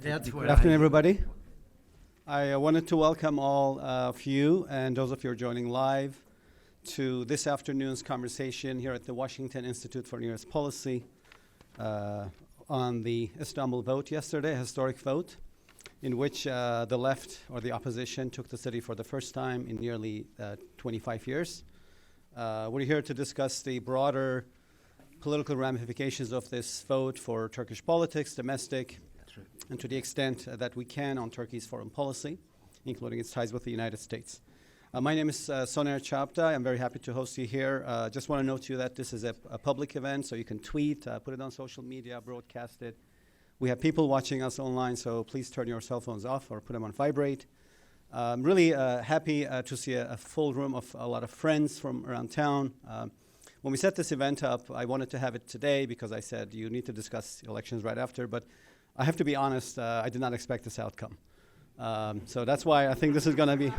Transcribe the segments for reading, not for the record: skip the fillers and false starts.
Good afternoon, everybody. I wanted to welcome all of you and those of you who are joining live to this afternoon's conversation here at the Washington Institute for Near East Policy on the Istanbul vote yesterday, a historic vote in which the left or the opposition took the city for the first time in nearly 25 years. We're here to discuss the broader political ramifications of this vote for Turkish politics, domestic, and to the extent that we can on Turkey's foreign policy, including its ties with the United States. My name is Soner Chapta. I'm very happy to host you here. Just want to note to you that this is a public event, so you can tweet, put it on social media, broadcast it. We have people watching us online, so please turn your cell phones off or put them on vibrate. I'm really happy to see a full room of a lot of friends from around town. When we set this event up, I wanted to have it today because I said you need to discuss elections right after, but I have to be honest, I did not expect this outcome. So that's why I think this is going to be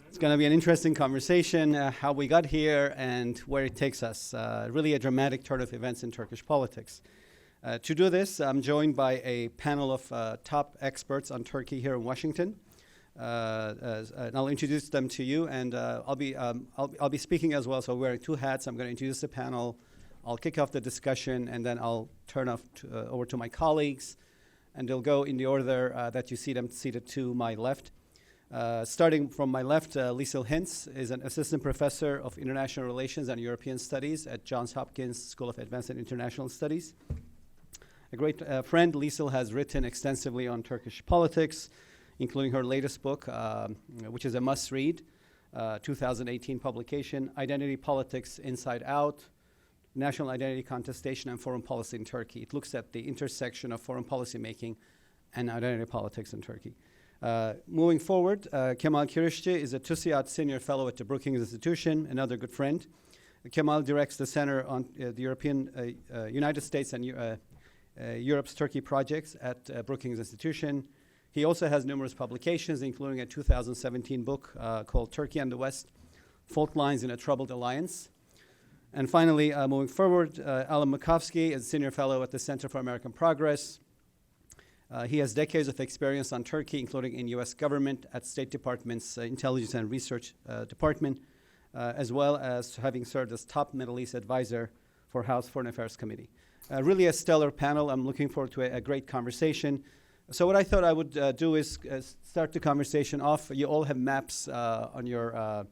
it's going to be an interesting conversation, how we got here and where it takes us. Really a dramatic turn of events in Turkish politics. To do this, I'm joined by a panel of top experts on Turkey here in Washington. And I'll introduce them to you, and I'll be speaking as well. So wearing two hats. I'm going to introduce the panel. I'll kick off the discussion, and then I'll turn over to my colleagues, and they'll go in the order that you see them seated to my left. Starting from my left, Liesl Hintz is an assistant professor of international relations and European studies at Johns Hopkins School of Advanced and International Studies. A great friend, Liesl has written extensively on Turkish politics, including her latest book, which is a must-read, 2018 publication, Identity Politics Inside Out, National Identity Contestation and Foreign Policy in Turkey. It looks at the intersection of foreign policy making and identity politics in Turkey. Moving forward, Kemal Kirişçi is a TÜSİAD Senior Fellow at the Brookings Institution, another good friend. Kemal directs the Center on the United States and Europe's Turkey projects at Brookings Institution. He also has numerous publications, including a 2017 book called Turkey and the West, Fault Lines in a Troubled Alliance. And finally, moving forward, Alan Makovsky is Senior Fellow at the Center for American Progress. He has decades of experience on Turkey, including in U.S. government at State Department's Intelligence and Research Department, as well as having served as top Middle East advisor for House Foreign Affairs Committee. Really a stellar panel. I'm looking forward to a great conversation. So what I thought I would do is start the conversation off. You all have maps on your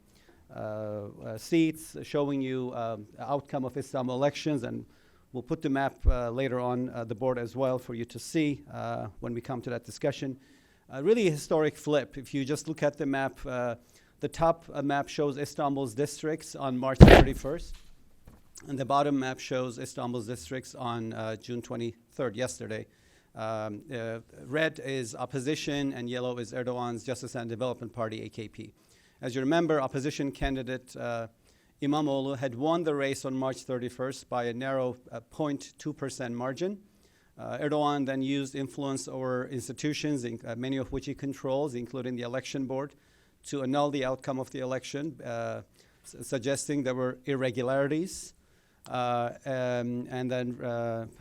seats showing you outcome of Istanbul elections, and we'll put the map later on the board as well for you to see when we come to that discussion. Really a historic flip. If you just look at the map, the top map shows Istanbul's districts on March 31st, and the bottom map shows Istanbul's districts on June 23rd, yesterday. Red is opposition, and yellow is Erdogan's Justice and Development Party, AKP. As you remember, opposition candidate Imamoglu had won the race on March 31st by a narrow 0.2% margin. Erdogan then used influence over institutions, many of which he controls, including the election board, to annul the outcome of the election, suggesting there were irregularities. And then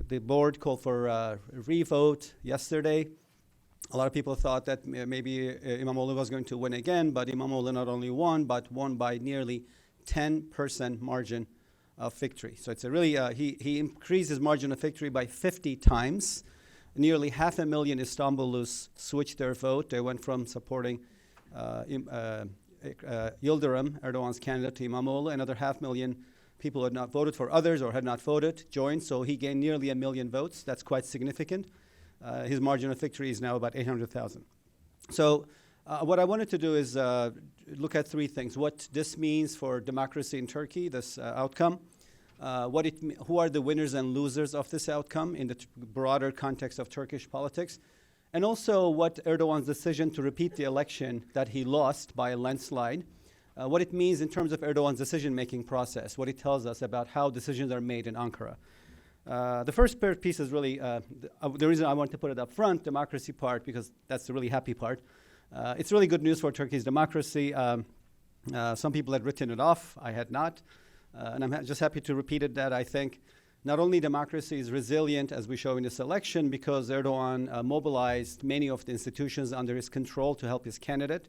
the board called for revote yesterday. A lot of people thought that maybe Imamoglu was going to win again, but Imamoglu not only won, but won by nearly 10% margin of victory. So it's a really, he increased his margin of victory by 50 times. Nearly 500,000 Istanbulis switched their vote. They went from supporting Yildirim, Erdogan's candidate, to Imamoglu. Another 500,000 people who had not voted for others or had not voted joined, so he gained nearly 1 million votes. That's quite significant. His margin of victory is now about 800,000. So what I wanted to do is look at three things. What this means for democracy in Turkey, this outcome. Who are the winners and losers of this outcome in the broader context of Turkish politics. And also what Erdogan's decision to repeat the election that he lost by a landslide, what it means in terms of Erdogan's decision-making process, what it tells us about how decisions are made in Ankara. The first piece is really the reason I want to put it up front, democracy part, because that's the really happy part. It's really good news for Turkey's democracy. Some people had written it off. I had not. And I'm just happy to repeat it that I think not only democracy is resilient, as we show in this election, because Erdogan mobilized many of the institutions under his control to help his candidate.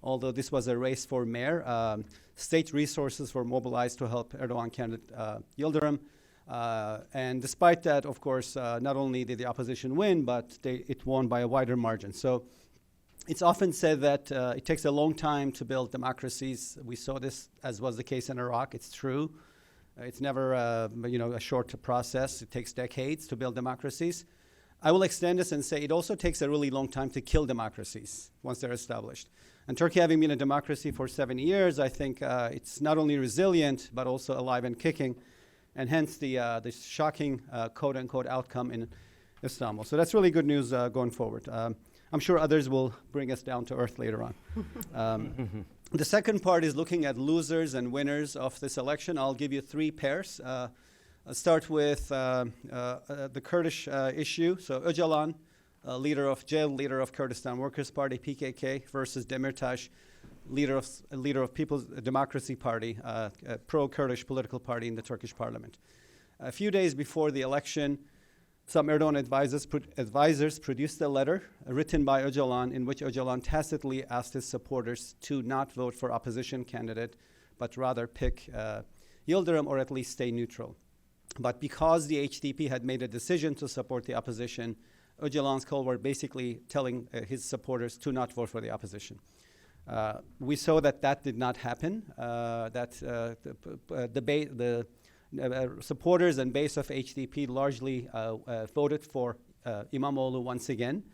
Although this was a race for mayor, state resources were mobilized to help Erdogan candidate Yildirim. And despite that, of course, not only did the opposition win, but it won by a wider margin. So it's often said that it takes a long time to build democracies. We saw this, as was the case in Iraq. It's true. It's never a short process. It takes decades to build democracies. I will extend this and say it also takes a really long time to kill democracies once they're established. And Turkey, having been a democracy for 7 years, I think it's not only resilient, but also alive and kicking, and hence the shocking quote-unquote outcome in Istanbul. So that's really good news going forward. I'm sure others will bring us down to earth later on. The second part is looking at losers and winners of this election. I'll give you 3 pairs. I'll start with the Kurdish issue. So Öcalan, leader of Kurdistan Workers' Party, PKK, versus Demirtas, leader of People's Democracy Party, a pro-Kurdish political party in the Turkish parliament. A few days before the election, some Erdogan advisors produced a letter written by Öcalan in which Öcalan tacitly asked his supporters to not vote for opposition candidate, but rather pick Yildirim or at least stay neutral. But because the HDP had made a decision to support the opposition, Öcalan's call were basically telling his supporters to not vote for the opposition. We saw that did not happen, the supporters and base of HDP largely voted for Imamoglu once again.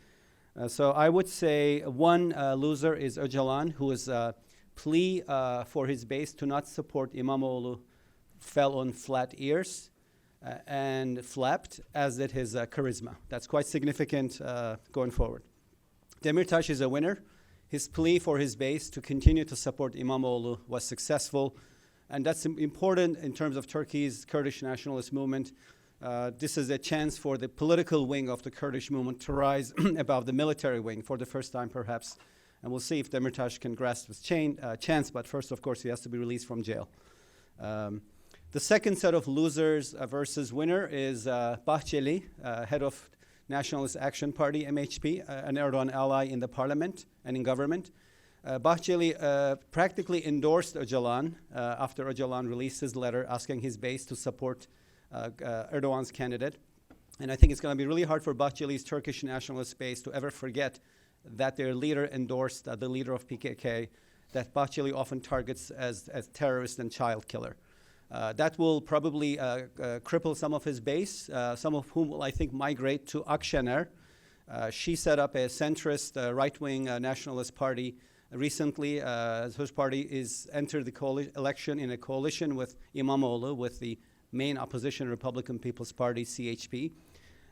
So I would say one loser is Öcalan, whose plea for his base to not support Imamoglu fell on flat ears and flapped, as did his charisma. That's quite significant going forward. Demirtas is a winner. His plea for his base to continue to support Imamoglu was successful. And that's important in terms of Turkey's Kurdish nationalist movement. This is a chance for the political wing of the Kurdish movement to rise above the military wing for the first time, perhaps. And we'll see if Demirtas can grasp this chance. But first, of course, he has to be released from jail. The second set of losers versus winner is Bahçeli, head of Nationalist Action Party, MHP, an Erdogan ally in the parliament and in government. Bahçeli practically endorsed Öcalan after Öcalan released his letter asking his base to support Erdogan's candidate. And I think it's going to be really hard for Bahçeli's Turkish nationalist base to ever forget that their leader endorsed the leader of PKK, that Bahçeli often targets as terrorist and child killer. That will probably cripple some of his base, some of whom will, I think, migrate to Akşener. She set up a centrist right-wing nationalist party recently, whose party is entered the election in a coalition with Imamoglu, with the main opposition Republican People's Party, CHP.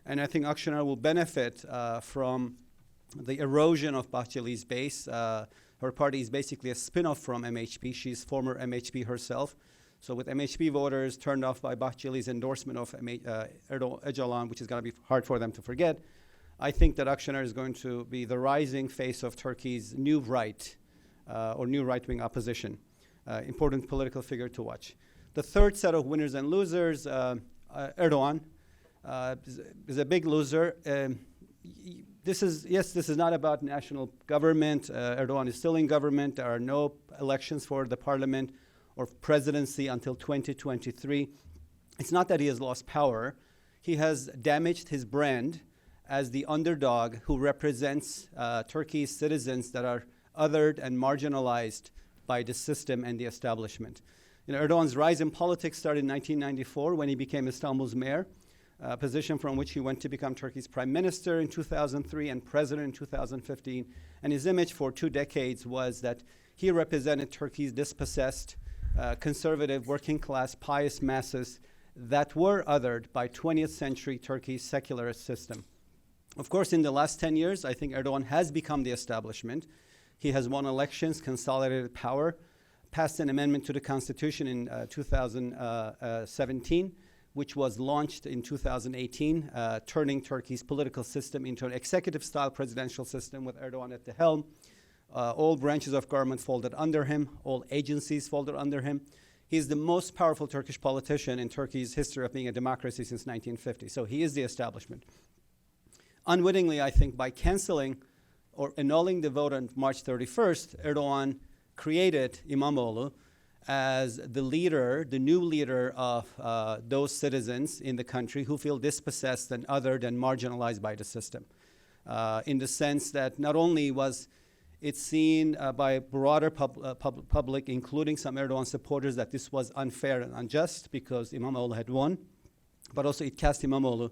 And I think Akşener will benefit from the erosion of Bahçeli's base. Her party is basically a spin-off from MHP. She's former MHP herself. So with MHP voters turned off by Bahçeli's endorsement of Öcalan, which is going to be hard for them to forget, I think that Akşener is going to be the rising face of Turkey's new right or new right-wing opposition. Important political figure to watch. The third set of winners and losers, Erdogan is a big loser. This is not about national government. Erdogan is still in government. There are no elections for the parliament or presidency until 2023. It's not that he has lost power. He has damaged his brand as the underdog who represents Turkey's citizens that are othered and marginalized by the system and the establishment. Erdogan's rise in politics started in 1994 when he became Istanbul's mayor, a position from which he went to become Turkey's prime minister in 2003 and president in 2015. And his image for 2 decades was that he represented Turkey's dispossessed, conservative, working class, pious masses that were othered by 20th century Turkey's secularist system. Of course, in the last 10 years, I think Erdogan has become the establishment. He has won elections, consolidated power, passed an amendment to the Constitution in 2017, which was launched in 2018, turning Turkey's political system into an executive-style presidential system with Erdogan at the helm. All branches of government folded under him, all agencies folded under him. He's the most powerful Turkish politician in Turkey's history of being a democracy since 1950. So he is the establishment. Unwittingly, I think, by canceling or annulling the vote on March 31st, Erdogan created Imamoglu as the leader, the new leader of those citizens in the country who feel dispossessed and othered and marginalized by the system. In the sense that not only was it seen by a broader public, including some Erdogan supporters, that this was unfair and unjust because Imamoglu had won, but also it cast Imamoglu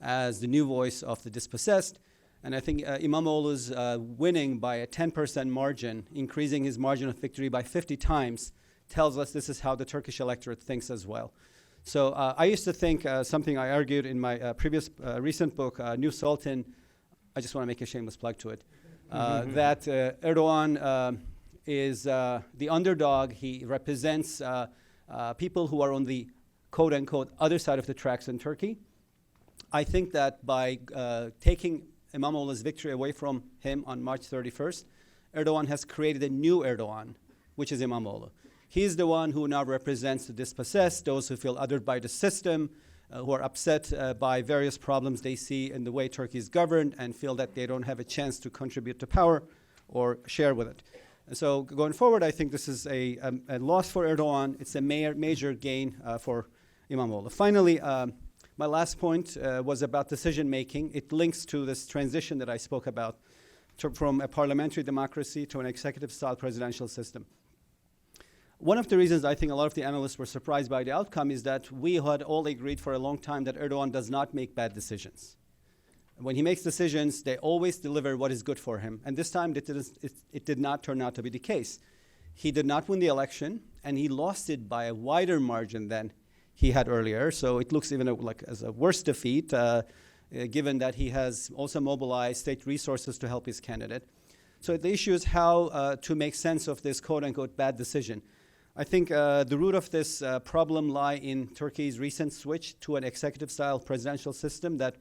as the new voice of the dispossessed. And I think Imamoglu's winning by a 10% margin, increasing his margin of victory by 50 times, tells us this is how the Turkish electorate thinks as well. So I used to think something I argued in my previous recent book, New Sultan. I just want to make a shameless plug to it. That Erdogan is the underdog. He represents people who are on the quote-unquote other side of the tracks in Turkey. I think that by taking Imamoglu's victory away from him on March 31st, Erdogan has created a new Erdogan, which is Imamoglu. He's the one who now represents the dispossessed, those who feel othered by the system, who are upset by various problems they see in the way Turkey is governed and feel that they don't have a chance to contribute to power or share with it. And so going forward, I think this is a loss for Erdogan. It's a major gain for Imamoglu. Finally, my last point was about decision making. It links to this transition that I spoke about from a parliamentary democracy to an executive-style presidential system. One of the reasons I think a lot of the analysts were surprised by the outcome is that we had all agreed for a long time that Erdogan does not make bad decisions. When he makes decisions, they always deliver what is good for him. And this time, it did not turn out to be the case. He did not win the election, and he lost it by a wider margin than he had earlier. So it looks even like as a worse defeat, given that he has also mobilized state resources to help his candidate. So the issue is how to make sense of this quote-unquote bad decision. I think the root of this problem lie in Turkey's recent switch to an executive-style presidential system that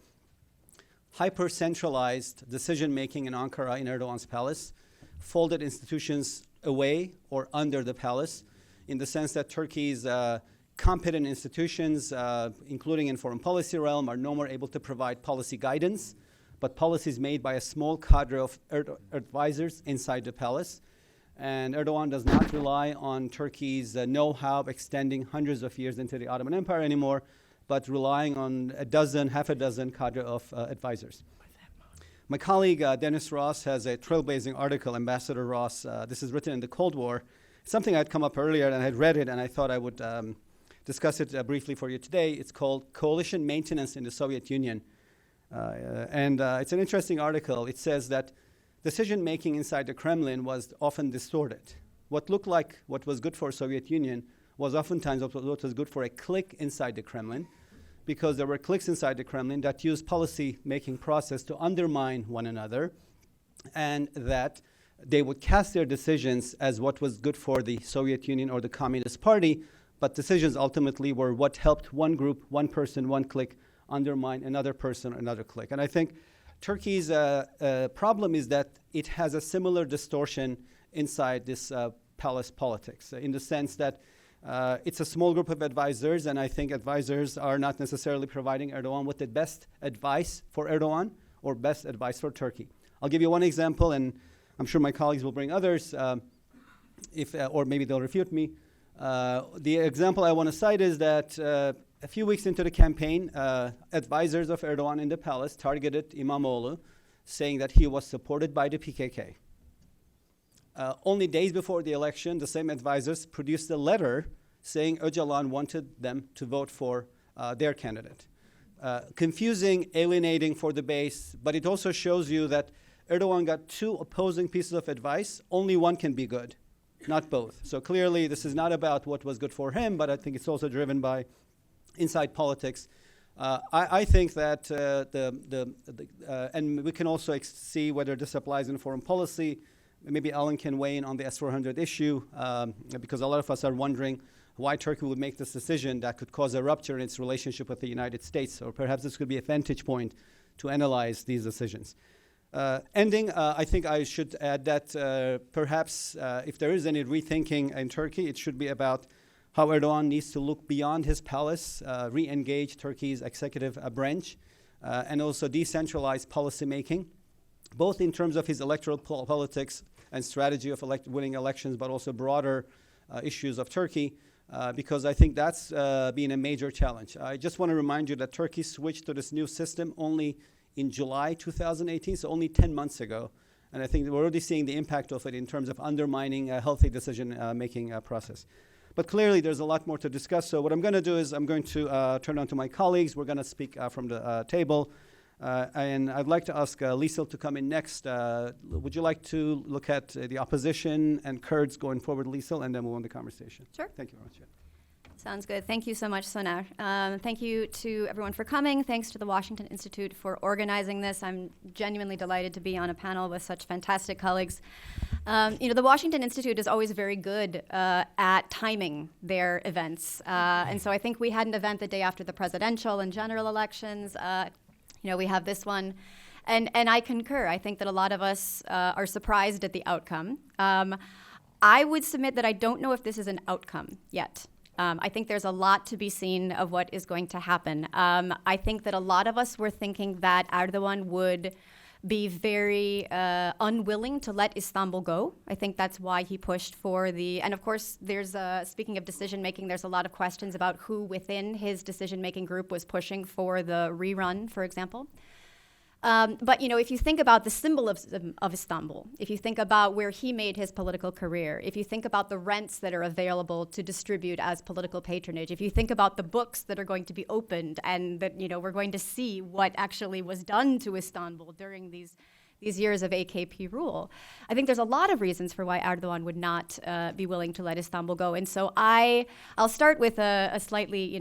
hyper-centralized decision-making in Ankara in Erdogan's palace, folded institutions away or under the palace, in the sense that Turkey's competent institutions, including in foreign policy realm, are no more able to provide policy guidance, but policies made by a small cadre of advisors inside the palace. And Erdogan does not rely on Turkey's know-how extending hundreds of years into the Ottoman Empire anymore, but relying on half a dozen cadre of advisors. My colleague, Dennis Ross, has a trailblazing article, Ambassador Ross. This is written in the Cold War. Something had come up earlier, and I had read it, and I thought I would discuss it briefly for you today. It's called Coalition Maintenance in the Soviet Union. It's an interesting article. It says that decision-making inside the Kremlin was often distorted. What looked like what was good for the Soviet Union was oftentimes what was good for a clique inside the Kremlin, because there were cliques inside the Kremlin that used policy-making process to undermine one another, and that they would cast their decisions as what was good for the Soviet Union or the Communist Party, but decisions ultimately were what helped one group, one person, one clique undermine another person, another clique. And I think Turkey's problem is that it has a similar distortion inside this palace politics, in the sense that it's a small group of advisors, and I think advisors are not necessarily providing Erdogan with the best advice for Erdogan or best advice for Turkey. I'll give you one example, and I'm sure my colleagues will bring others, or maybe they'll refute me. The example I want to cite is that a few weeks into the campaign, advisors of Erdogan in the palace targeted Imamoglu, saying that he was supported by the PKK. Only days before the election, the same advisors produced a letter saying Öcalan wanted them to vote for their candidate. Confusing, alienating for the base, but it also shows you that Erdogan got two opposing pieces of advice. Only one can be good, not both. So clearly, this is not about what was good for him, but I think it's also driven by inside politics. I think that and we can also see whether this applies in foreign policy. Maybe Alan can weigh in on the S-400 issue, because a lot of us are wondering why Turkey would make this decision that could cause a rupture in its relationship with the United States, or perhaps this could be a vantage point to analyze these decisions. I think I should add that perhaps if there is any rethinking in Turkey, it should be about how Erdogan needs to look beyond his palace, re-engage Turkey's executive branch, and also decentralize policymaking, both in terms of his electoral politics and strategy of winning elections, but also broader issues of Turkey, because I think that's been a major challenge. I just want to remind you that Turkey switched to this new system only in July 2018, so only 10 months ago. And I think we're already seeing the impact of it in terms of undermining a healthy decision-making process. But clearly, there's a lot more to discuss. So what I'm going to do is I'm going to turn on to my colleagues. We're going to speak from the table. And I'd like to ask Liesel to come in next. Would you like to look at the opposition and Kurds going forward, Liesel, and then move on the conversation? Sure. Thank you very much. Yeah. Sounds good. Thank you so much, Soner. Thank you to everyone for coming. Thanks to the Washington Institute for organizing this. I'm genuinely delighted to be on a panel with such fantastic colleagues. The Washington Institute is always very good at timing their events. And so I think we had an event the day after the presidential and general elections. We have this one. And I concur. I think that a lot of us are surprised at the outcome. I would submit that I don't know if this is an outcome yet. I think there's a lot to be seen of what is going to happen. I think that a lot of us were thinking that Erdogan would be very unwilling to let Istanbul go. I think that's why he pushed for and of course, there's speaking of decision-making, there's a lot of questions about who within his decision-making group was pushing for the rerun, for example. But if you think about the symbolism of Istanbul, if you think about where he made his political career, if you think about the rents that are available to distribute as political patronage, if you think about the books that are going to be opened and that we're going to see what actually was done to Istanbul during these years of AKP rule, I think there's a lot of reasons for why Erdogan would not be willing to let Istanbul go. And so I'll start with a slightly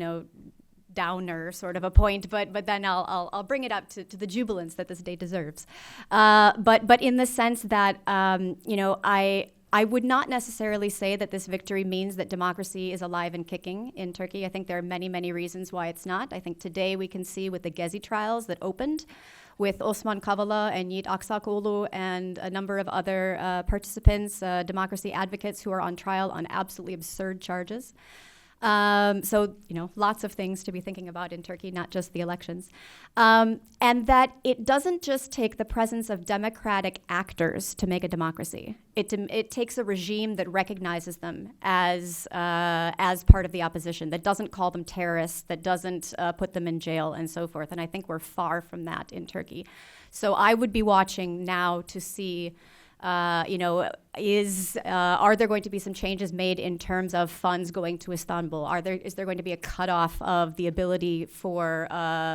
downer sort of a point, but then I'll bring it up to the jubilance that this day deserves. But in the sense that I would not necessarily say that this victory means that democracy is alive and kicking in Turkey. I think there are many, many reasons why it's not. I think today we can see with the Gezi trials that opened with Osman Kavala and Yiğit Aksakoğlu and a number of other participants, democracy advocates who are on trial on absolutely absurd charges. So, lots of things to be thinking about in Turkey, not just the elections. And that it doesn't just take the presence of democratic actors to make a democracy. It takes a regime that recognizes them as part of the opposition, that doesn't call them terrorists, that doesn't put them in jail and so forth. And I think we're far from that in Turkey. So I would be watching now to see are there going to be some changes made in terms of funds going to Istanbul? Is there going to be a cutoff of the ability for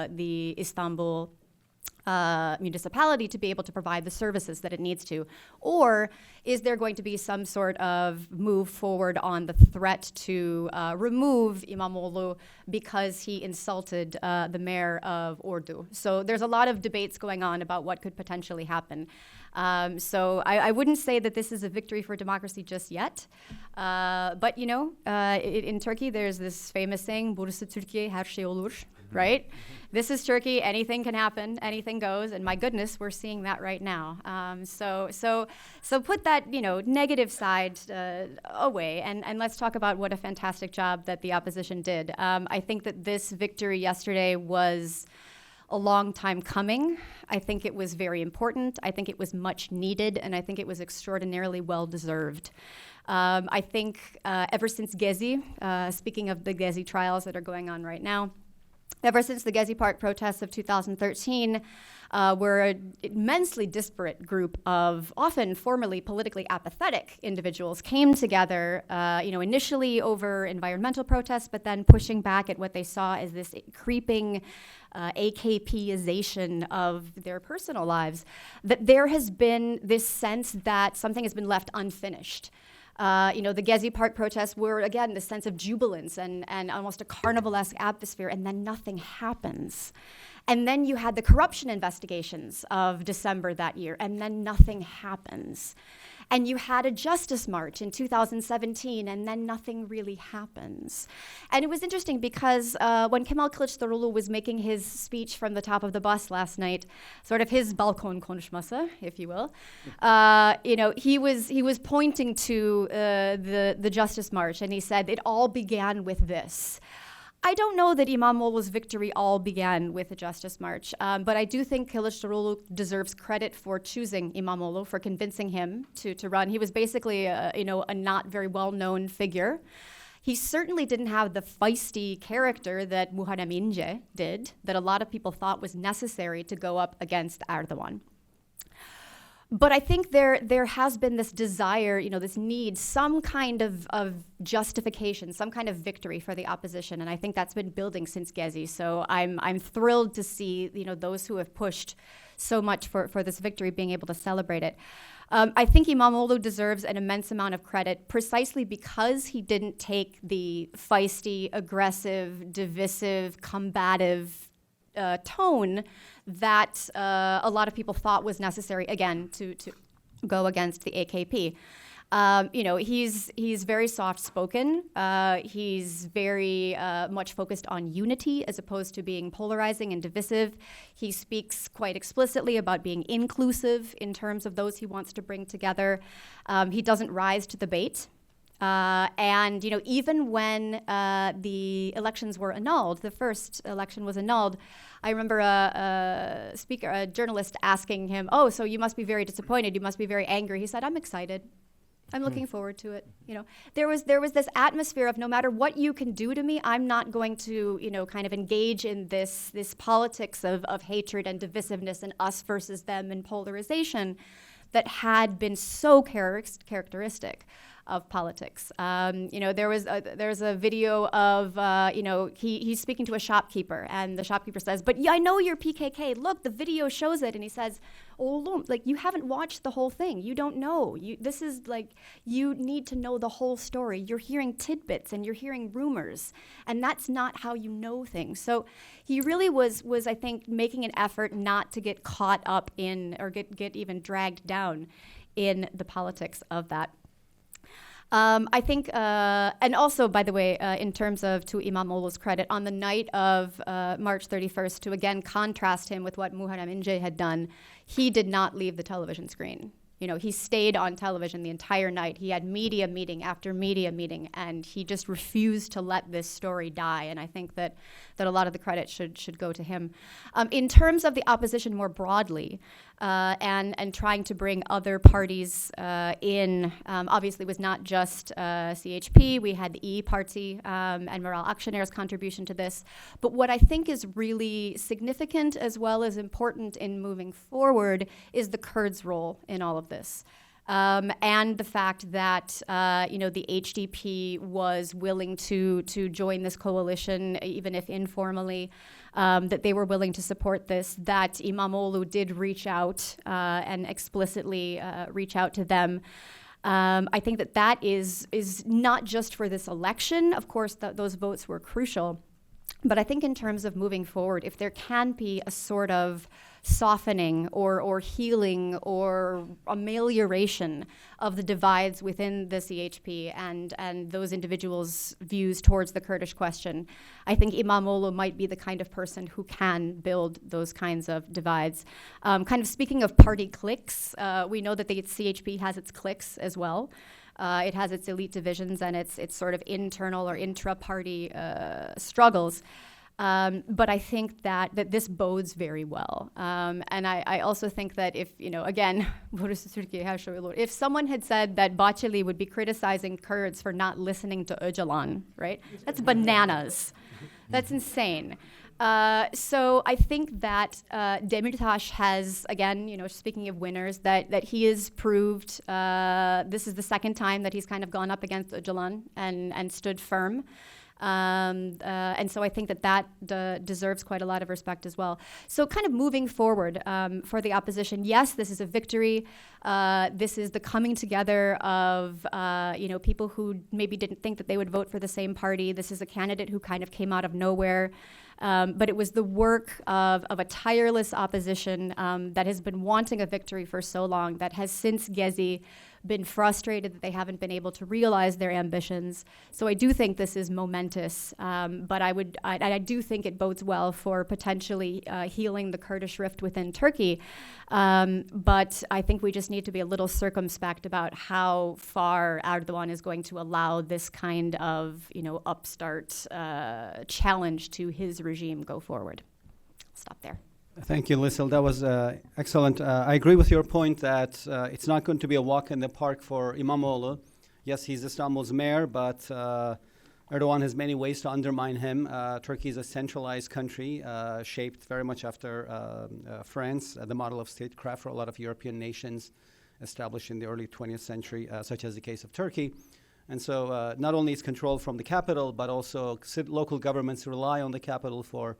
the Istanbul municipality to be able to provide the services that it needs to? Or is there going to be some sort of move forward on the threat to remove Imamoglu because he insulted the mayor of Ordu? So there's a lot of debates going on about what could potentially happen. So I wouldn't say that this is a victory for democracy just yet. But, in Turkey, there's this famous saying, "Burası Türkiye, her şey olur," right? This is Turkey, anything can happen, anything goes, and my goodness, we're seeing that right now. So put that, negative side away, and let's talk about what a fantastic job that the opposition did. I think that this victory yesterday was a long time coming. I think it was very important. I think it was much needed, and I think it was extraordinarily well-deserved. I think ever since Gezi, speaking of the Gezi trials that are going on right now, ever since the Gezi Park protests of 2013, where an immensely disparate group of often formerly politically apathetic individuals came together, initially over environmental protests, but then pushing back at what they saw as this creeping AKPization of their personal lives, that there has been this sense that something has been left unfinished. The Gezi Park protests were, again, the sense of jubilance and almost a carnivalesque atmosphere, and then nothing happens. And then you had the corruption investigations of December that year, and then nothing happens. And you had a justice march in 2017, and then nothing really happens. And it was interesting because when Kemal Kılıçdaroğlu was making his speech from the top of the bus last night, sort of his balkon konuşması, if you will, he was pointing to the Justice March, and he said it all began with this. I don't know that Imamoglu's victory all began with the Justice March, but I do think Kılıçdaroğlu deserves credit for choosing Imamoglu, for convincing him to run. He was basically a not very well-known figure. He certainly didn't have the feisty character that Muharrem İnce did, that a lot of people thought was necessary to go up against Erdogan. But I think there has been this desire, this need, some kind of justification, some kind of victory for the opposition, and I think that's been building since Gezi. So I'm thrilled to see, those who have pushed so much for this victory being able to celebrate it. I think Imamoglu deserves an immense amount of credit precisely because he didn't take the feisty, aggressive, divisive, combative tone that a lot of people thought was necessary, again, to go against the AKP. He's very soft-spoken. He's very much focused on unity as opposed to being polarizing and divisive. He speaks quite explicitly about being inclusive in terms of those he wants to bring together. He doesn't rise to the bait. And even when the elections were annulled, the first election was annulled, I remember a journalist asking him, "Oh, so you must be very disappointed. You must be very angry." He said, "I'm excited. I'm looking forward to it." There was this atmosphere of no matter what you can do to me, I'm not going to kind of engage in this politics of hatred and divisiveness and us versus them and polarization that had been so characteristic of politics. There's a video of, he's speaking to a shopkeeper, and the shopkeeper says, "But I know you're PKK. Look, the video shows it." And he says, "Oh, you haven't watched the whole thing. You don't know. You need to know the whole story. You're hearing tidbits and you're hearing rumors, and that's not how you know things." So he really was I think, making an effort not to get caught up in or get even dragged down in the politics of that. I think, and also, by the way, in terms of, to Imamoglu's credit, on the night of March 31st, to again contrast him with what Muharrem İnce had done, he did not leave the television screen. He stayed on television the entire night. He had media meeting after media meeting, and he just refused to let this story die. And I think that a lot of the credit should go to him. In terms of the opposition more broadly, and trying to bring other parties in, obviously was not just CHP. We had the E Party and Meral Akşener's contribution to this. But what I think is really significant as well as important in moving forward is the Kurds' role in all of this. And the fact that the HDP was willing to join this coalition, even if informally, that they were willing to support this, that Imamoglu did reach out and explicitly reach out to them. I think that is not just for this election. Of course, those votes were crucial. But I think in terms of moving forward, if there can be a sort of softening or healing or amelioration of the divides within the CHP and those individuals' views towards the Kurdish question, I think Imamoglu might be the kind of person who can build those kinds of divides. Kind of speaking of party cliques, we know that the CHP has its cliques as well. It has its elite divisions and its sort of internal or intra-party struggles. But I think that this bodes very well. And I also think that if, again, if someone had said that Bahçeli would be criticizing Kurds for not listening to Öcalan, right? That's bananas. That's insane. So I think that Demirtas has, again, speaking of winners, that he has proved this is the second time that he's kind of gone up against Öcalan and stood firm. And so I think that deserves quite a lot of respect as well. So kind of moving forward for the opposition, yes, this is a victory. This is the coming together of people who maybe didn't think that they would vote for the same party. This is a candidate who kind of came out of nowhere. But it was the work of a tireless opposition that has been wanting a victory for so long, that has since Gezi been frustrated that they haven't been able to realize their ambitions. So I do think this is momentous, but I do think it bodes well for potentially healing the Kurdish rift within Turkey. But I think we just need to be a little circumspect about how far Erdogan is going to allow this kind of, upstart challenge to his regime go forward. I'll stop there. Thank you, Liesl. That was excellent. I agree with your point that it's not going to be a walk in the park for Imamoglu. Yes, he's Istanbul's mayor, but Erdogan has many ways to undermine him. Turkey is a centralized country shaped very much after France, the model of statecraft for a lot of European nations established in the early 20th century, such as the case of Turkey. And so not only is control from the capital, but also local governments rely on the capital for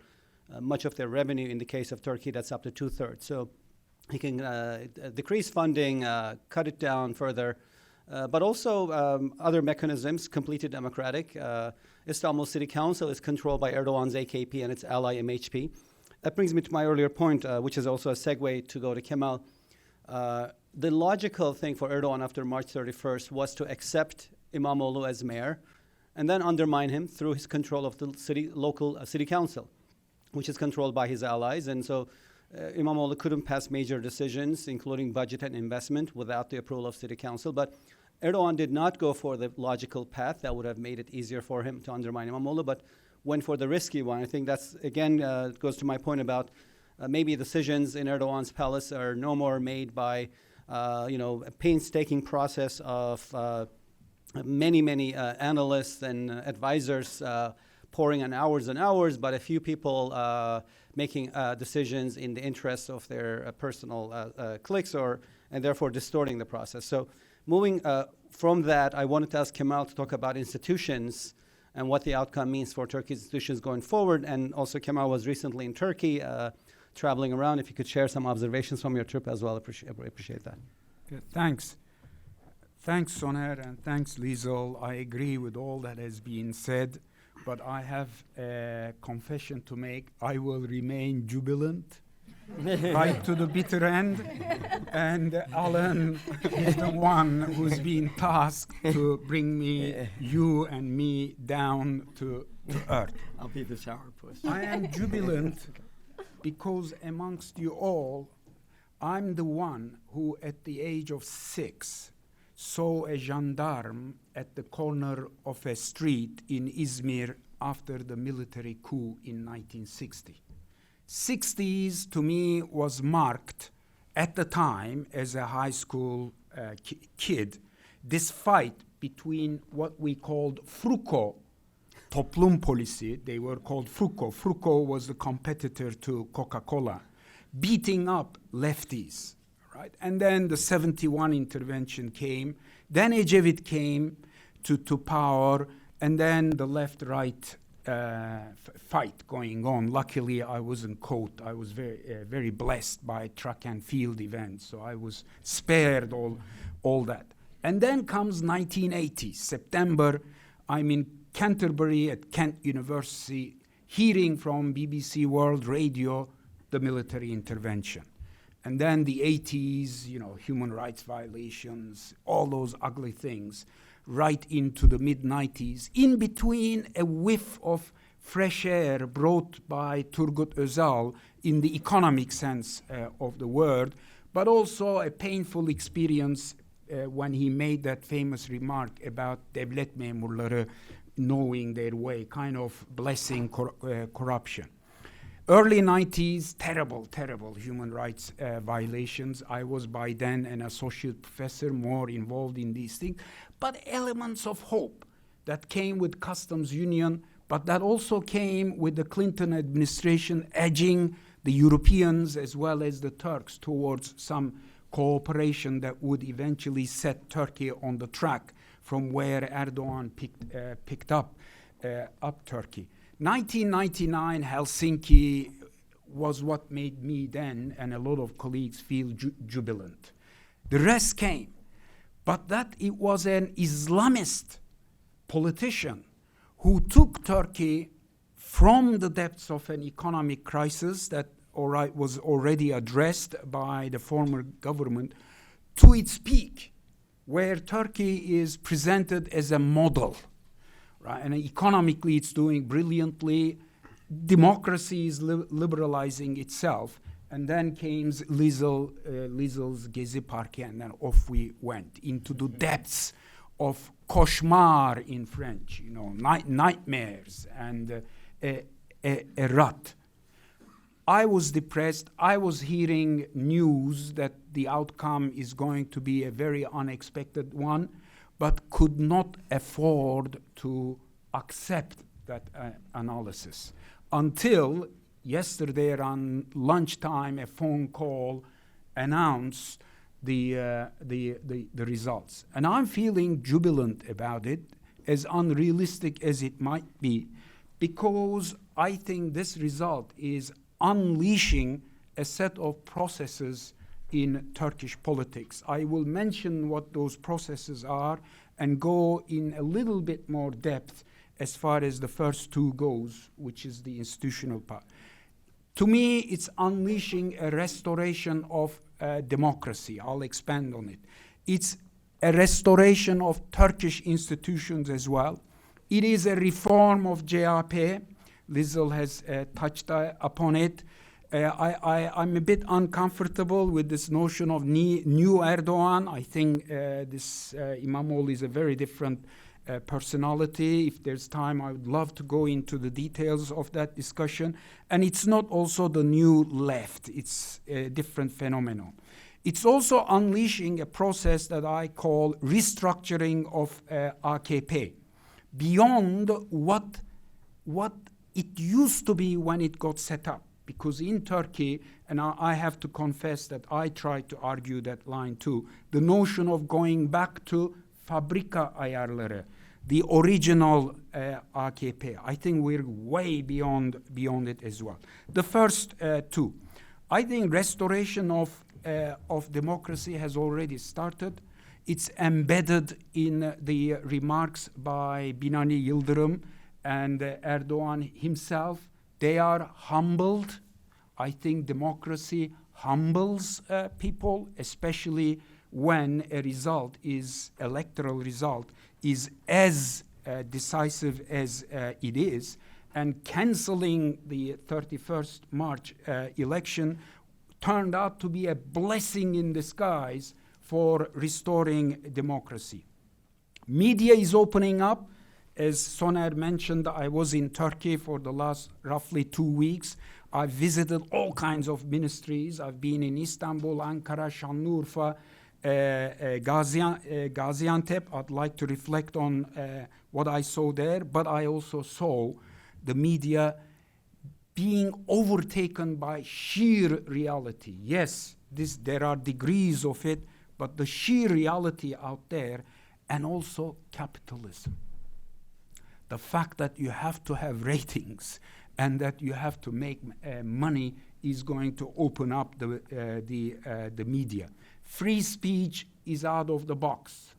much of their revenue. In the case of Turkey, that's up to 2/3. So he can decrease funding, cut it down further, but also other mechanisms, completely democratic. Istanbul City Council is controlled by Erdogan's AKP and its ally MHP. That brings me to my earlier point, which is also a segue to go to Kemal. The logical thing for Erdogan after March 31st was to accept Imamoglu as mayor and then undermine him through his control of the local city council, which is controlled by his allies. And so Imamoglu couldn't pass major decisions, including budget and investment, without the approval of city council. But Erdogan did not go for the logical path that would have made it easier for him to undermine Imamoglu, but went for the risky one. I think that's, again, goes to my point about maybe decisions in Erdogan's palace are no more made by, a painstaking process of many analysts and advisors pouring in hours and hours, but a few people making decisions in the interest of their personal cliques and therefore distorting the process. So moving from that, I wanted to ask Kemal to talk about institutions and what the outcome means for Turkey's institutions going forward. And also Kemal was recently in Turkey, traveling around. If you could share some observations from your trip as well, I appreciate that. Yeah, thanks. Thanks, Soner, and thanks, Liesl. I agree with all that has been said, but I have a confession to make. I will remain jubilant right to the bitter end, and Alan is the one who's been tasked to bring you and me down to earth. I'll be the sourpuss. I am jubilant because amongst you all, I'm the one who at the age of 6 saw a gendarme at the corner of a street in Izmir after the military coup in 1960. 60s to me was marked at the time as a high school kid, this fight between what we called Fruko, toplum policy, they were called Fruko. Fruko was the competitor to Coca-Cola, beating up lefties. Right? And then the 71 intervention came. Then Ecevit came to power, and then the left-right fight going on. Luckily, I wasn't caught. I was very blessed by track and field events, so I was spared all that. And then comes 1980, September. I'm in Canterbury at Kent University, hearing from BBC World Radio the military intervention. And then the 80s, human rights violations, all those ugly things, right into the mid-90s, in between a whiff of fresh air brought by Turgut Özal in the economic sense of the word, but also a painful experience when he made that famous remark about devlet memurları knowing their way, kind of blessing corruption. Early 90s, terrible human rights violations. I was by then an associate professor, more involved in these things, but elements of hope that came with customs union, but that also came with the Clinton administration edging the Europeans as well as the Turks towards some cooperation that would eventually set Turkey on the track from where Erdogan picked up Turkey. 1999 Helsinki was what made me then and a lot of colleagues feel jubilant. The rest came, but that it was an Islamist politician who took Turkey from the depths of an economic crisis that was already addressed by the former government to its peak where Turkey is presented as a model, right? And economically it's doing brilliantly. Democracy is liberalizing itself. And then came Liesel's Gezi Parkı, and then off we went into the depths of cauchemar in French, you know, nightmares and a rut. I was depressed. I was hearing news that the outcome is going to be a very unexpected one, but could not afford to accept that analysis until yesterday around lunchtime a phone call announced the results. And I'm feeling jubilant about it, as unrealistic as it might be, because I think this result is unleashing a set of processes in Turkish politics. I will mention what those processes are and go in a little bit more depth as far as the first two goes, which is the institutional part. To me, it's unleashing a restoration of democracy. I'll expand on it. It's a restoration of Turkish institutions as well. It is a reform of CHP. Liesel has touched upon it. I'm a bit uncomfortable with this notion of new Erdogan. I think this Imamoglu is a very different personality. If there's time, I would love to go into the details of that discussion. And it's not also the new left. It's a different phenomenon. It's also unleashing a process that I call restructuring of AKP beyond what it used to be when it got set up. Because in Turkey, and I have to confess that I tried to argue that line too, the notion of going back to fabrika ayarları, the original AKP. I think we're way beyond it as well. The first two, I think restoration of democracy has already started. It's embedded in the remarks by Binali Yildirim and Erdogan himself. They are humbled. I think democracy humbles people, especially when a result is, electoral result, is as decisive as it is. And canceling the 31st March election turned out to be a blessing in disguise for restoring democracy. Media is opening up. As Soner mentioned, I was in Turkey for the last roughly 2 weeks. I visited all kinds of ministries. I've been in Istanbul, Ankara, Şanlıurfa, Gaziantep. I'd like to reflect on what I saw there, but I also saw the media being overtaken by sheer reality. Yes, there are degrees of it, but the sheer reality out there, and also capitalism. The fact that you have to have ratings and that you have to make money is going to open up the media. Free speech is out of the box.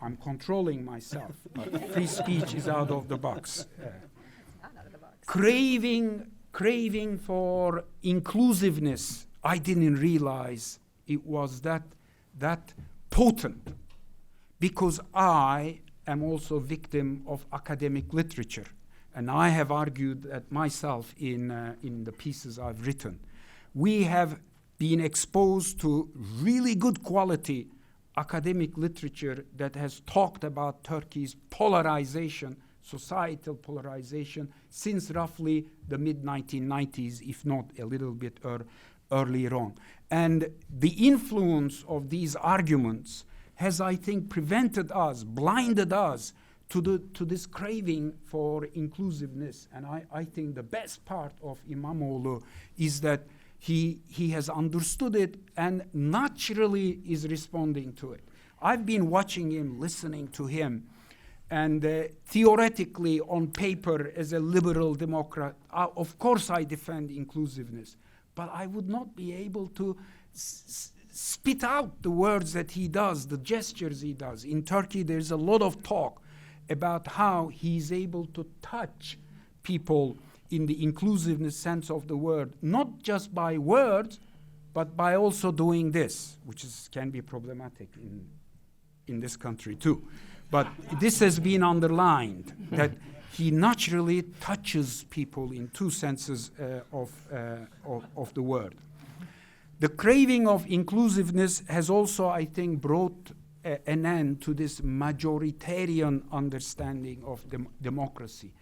I'm controlling myself, but free speech is out of the box. Craving for inclusiveness, I didn't realize it was that potent, because I am also a victim of academic literature. And I have argued that myself in the pieces I've written. We have been exposed to really good quality academic literature that has talked about Turkey's polarization, societal polarization, since roughly the mid-1990s, if not a little bit earlier on. And the influence of these arguments has, I think, prevented us, blinded us to this craving for inclusiveness. And I think the best part of Imamoglu is that he has understood it and naturally is responding to it. I've been watching him, listening to him, and theoretically on paper as a liberal democrat, of course I defend inclusiveness, but I would not be able to spit out the words that he does, the gestures he does. In Turkey, there's a lot of talk about how he's able to touch people in the inclusiveness sense of the word, not just by words, but by also doing this, which can be problematic in this country too. But this has been underlined, that he naturally touches people in two senses of the word. The craving of inclusiveness has also, I think, brought an end to this majoritarian understanding of democracy,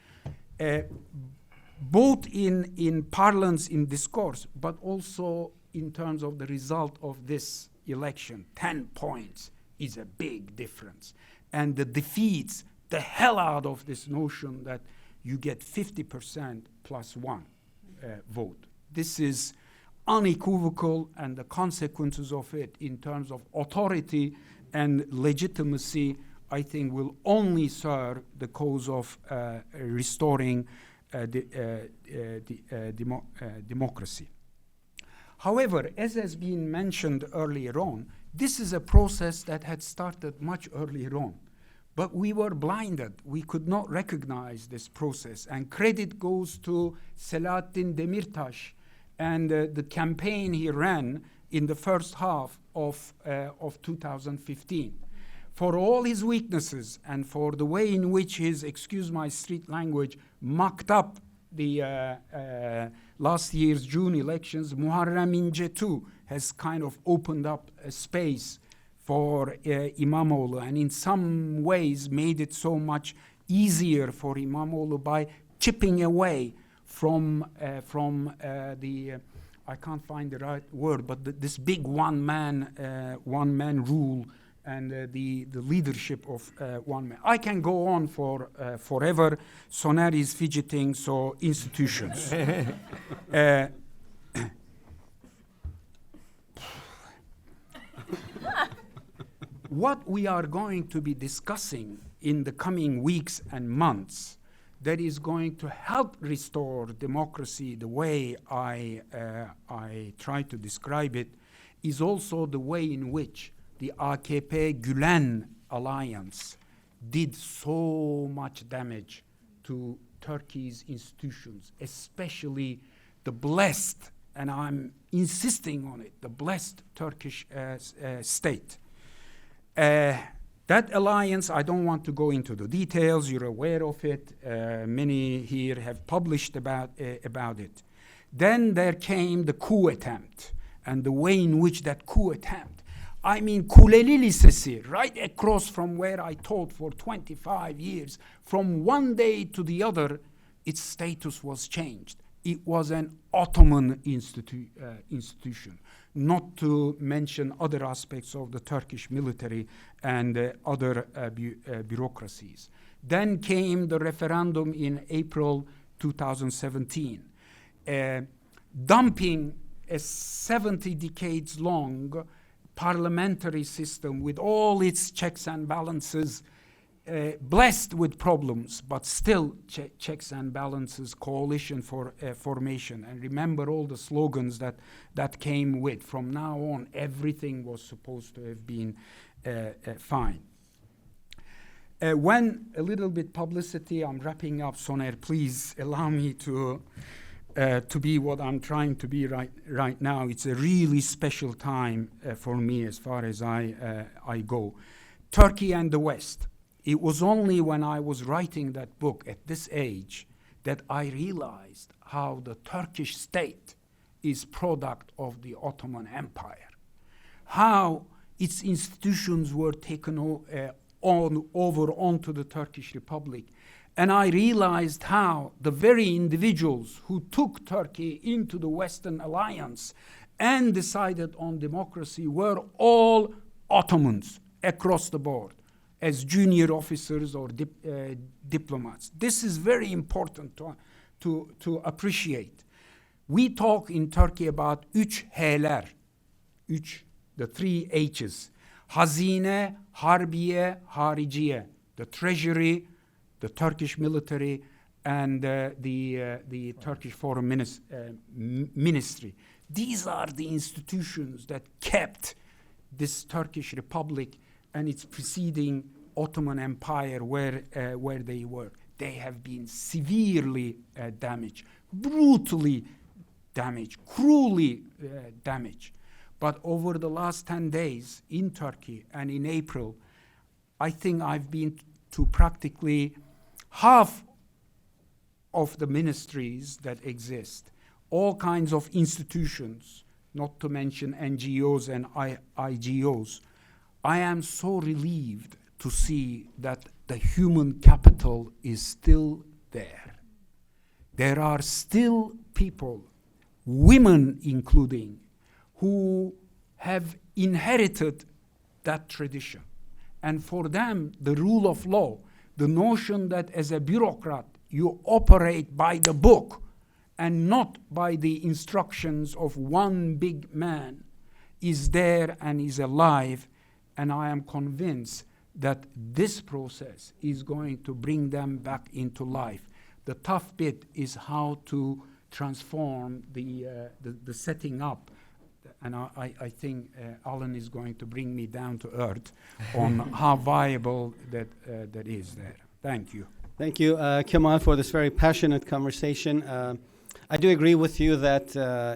both in parlance, in discourse, but also in terms of the result of this election. 10 points is a big difference. And it defeats the hell out of this notion that you get 50% plus one vote. This is unequivocal, and the consequences of it in terms of authority and legitimacy, I think, will only serve the cause of restoring democracy. However, as has been mentioned earlier on, this is a process that had started much earlier on. But we were blinded. We could not recognize this process. And credit goes to Selahattin Demirtas and the campaign he ran in the first half of 2015. For all his weaknesses and for the way in which his, excuse my street language, mucked up the last year's June elections, Muharrem İnce too has kind of opened up a space for Imamoglu, and in some ways made it so much easier for Imamoglu by chipping away from the I can't find the right word, but this big one-man rule and the leadership of one man. I can go on for forever. Soner is fidgeting, so institutions. What we are going to be discussing in the coming weeks and months that is going to help restore democracy the way I try to describe it is also the way in which the AKP-Gülen alliance did so much damage to Turkey's institutions, especially the blessed, and I'm insisting on it, the blessed Turkish state. That alliance, I don't want to go into the details, you're aware of it. Many here have published about it. Then there came the coup attempt, and the way in which that coup attempt, I mean, Kuleli Lisesi, right across from where I taught for 25 years, from one day to the other, its status was changed. It was an Ottoman institution, not to mention other aspects of the Turkish military and other bureaucracies. Then came the referendum in April 2017, dumping a 70 decades long parliamentary system with all its checks and balances, blessed with problems, but still checks and balances, coalition for formation. And remember all the slogans that came with, from now on, everything was supposed to have been fine. When a little bit publicity, I'm wrapping up, Soner, please allow me to be what I'm trying to be right now. It's a really special time for me as far as I go. Turkey and the West. It was only when I was writing that book at this age that I realized how the Turkish state is product of the Ottoman Empire, how its institutions were taken over onto the Turkish Republic. And I realized how the very individuals who took Turkey into the Western Alliance and decided on democracy were all Ottomans across the board, as junior officers or diplomats. This is very important to appreciate. We talk in Turkey about üç H'ler, the three H's. Hazine, Harbiye, Hariciye, the treasury, the Turkish military, and the Turkish foreign ministry. These are the institutions that kept this Turkish Republic and its preceding Ottoman Empire where they were. They have been severely damaged, brutally damaged, cruelly damaged. But over the last 10 days in Turkey and in April, I think I've been to practically half of the ministries that exist, all kinds of institutions, not to mention NGOs and IGOs. I am so relieved to see that the human capital is still there. There are still people, women including, who have inherited that tradition. And for them, the rule of law, the notion that as a bureaucrat, you operate by the book and not by the instructions of one big man, is there and is alive. And I am convinced that this process is going to bring them back into life. The tough bit is how to transform the setting up. And I think Alan is going to bring me down to earth on how viable that is there. Thank you. Thank you, Kemal, for this very passionate conversation. I do agree with you that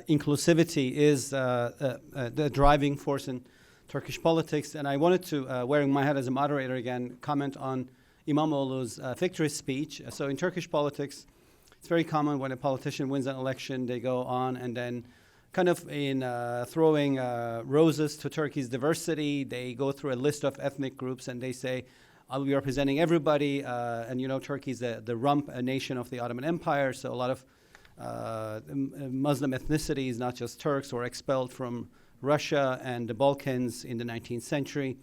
inclusivity is the driving force in Turkish politics, and I wanted to, wearing my hat as a moderator again, comment on Imamoglu's victory speech. So in Turkish politics, it's very common when a politician wins an election, they go on and then kind of in throwing roses to Turkey's diversity, they go through a list of ethnic groups and they say, I'll be representing everybody, and you know, Turkey's the rump nation of the Ottoman Empire, so a lot of Muslim ethnicities, not just Turks, were expelled from Russia and the Balkans in the 19th century.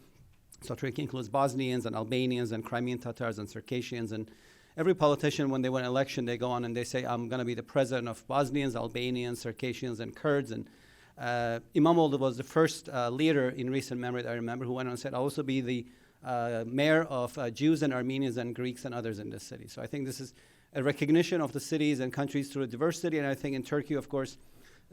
So Turkey includes Bosnians and Albanians and Crimean Tatars and Circassians, and every politician, when they win an election, they go on and they say, I'm going to be the president of Bosnians, Albanians, Circassians, and Kurds. And Imamoglu was the first leader in recent memory that I remember who went on and said, I'll also be the mayor of Jews and Armenians and Greeks and others in this city. So I think this is a recognition of the cities and countries through diversity. And I think in Turkey, of course,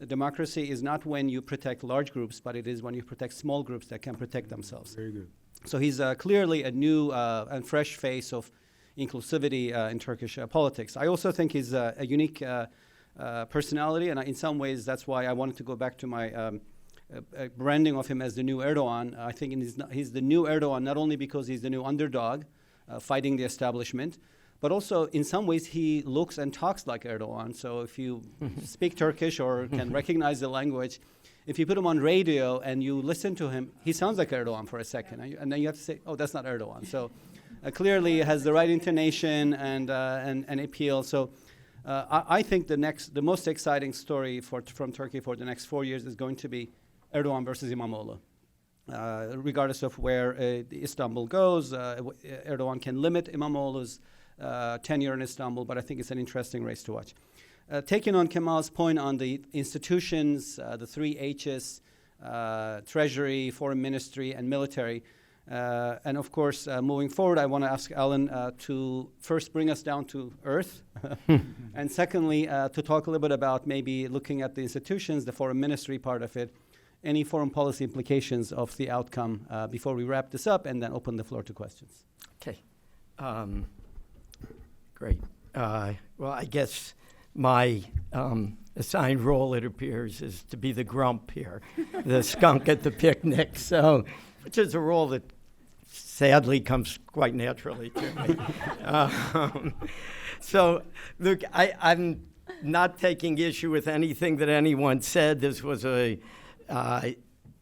democracy is not when you protect large groups, but it is when you protect small groups that can protect themselves. Very good. So he's clearly a new and fresh face of inclusivity in Turkish politics. I also think he's a unique personality, and in some ways that's why I wanted to go back to my branding of him as the new Erdogan. I think he's the new Erdogan not only because he's the new underdog fighting the establishment, but also in some ways he looks and talks like Erdogan. So if you speak Turkish or can recognize the language, if you put him on radio and you listen to him, he sounds like Erdogan for a second, and then you have to say, oh, that's not Erdogan. So clearly has the right intonation and appeal. So I think the most exciting story from Turkey for the next 4 years is going to be Erdogan versus Imamoglu. Regardless of where Istanbul goes, Erdogan can limit Imamoglu's tenure in Istanbul, but I think it's an interesting race to watch. Taking on Kemal's point on the institutions, the 3 H's, Treasury, Foreign Ministry, and military, and of course, moving forward, I want to ask Alan to first bring us down to earth, and secondly, to talk a little bit about maybe looking at the institutions, the foreign ministry part of it, any foreign policy implications of the outcome before we wrap this up, and then open the floor to questions. Okay. Great. Well, I guess my assigned role, it appears, is to be the grump here, the skunk at the picnic, so, which is a role that sadly comes quite naturally to me. So, look, I'm not taking issue with anything that anyone said. This was a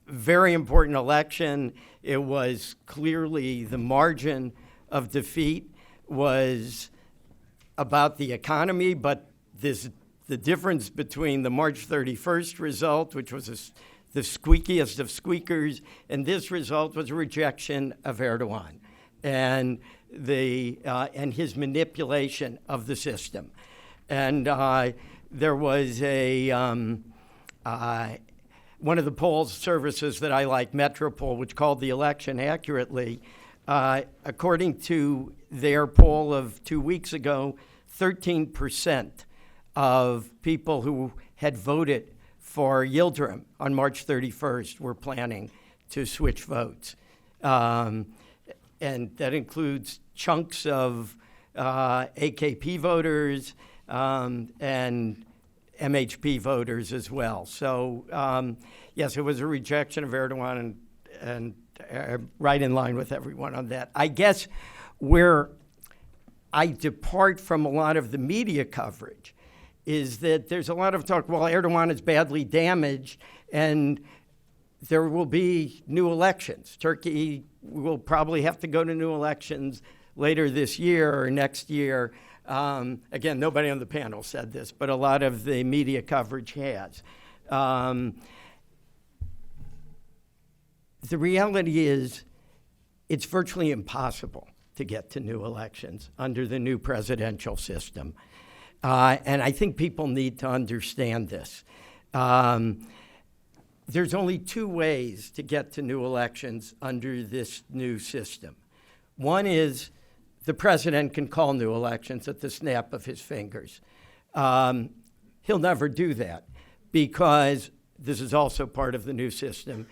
very important election. It was clearly the margin of defeat was about the economy, but the difference between the March 31st result, which was the squeakiest of squeakers, and this result was a rejection of Erdogan and his manipulation of the system. And there was one of the poll services that I like, Metropol, which called the election accurately. According to their poll of 2 weeks ago, 13% of people who had voted for Yildirim on March 31st were planning to switch votes. And that includes chunks of AKP voters and MHP voters as well. So yes, it was a rejection of Erdogan, and right in line with everyone on that. I guess where I depart from a lot of the media coverage is that there's a lot of talk, well, Erdogan is badly damaged and there will be new elections. Turkey will probably have to go to new elections later this year or next year. Again, nobody on the panel said this, but a lot of the media coverage has. The reality is it's virtually impossible to get to new elections under the new presidential system. And I think people need to understand this. There's only two ways to get to new elections under this new system. One is the president can call new elections at the snap of his fingers. He'll never do that because this is also part of the new system.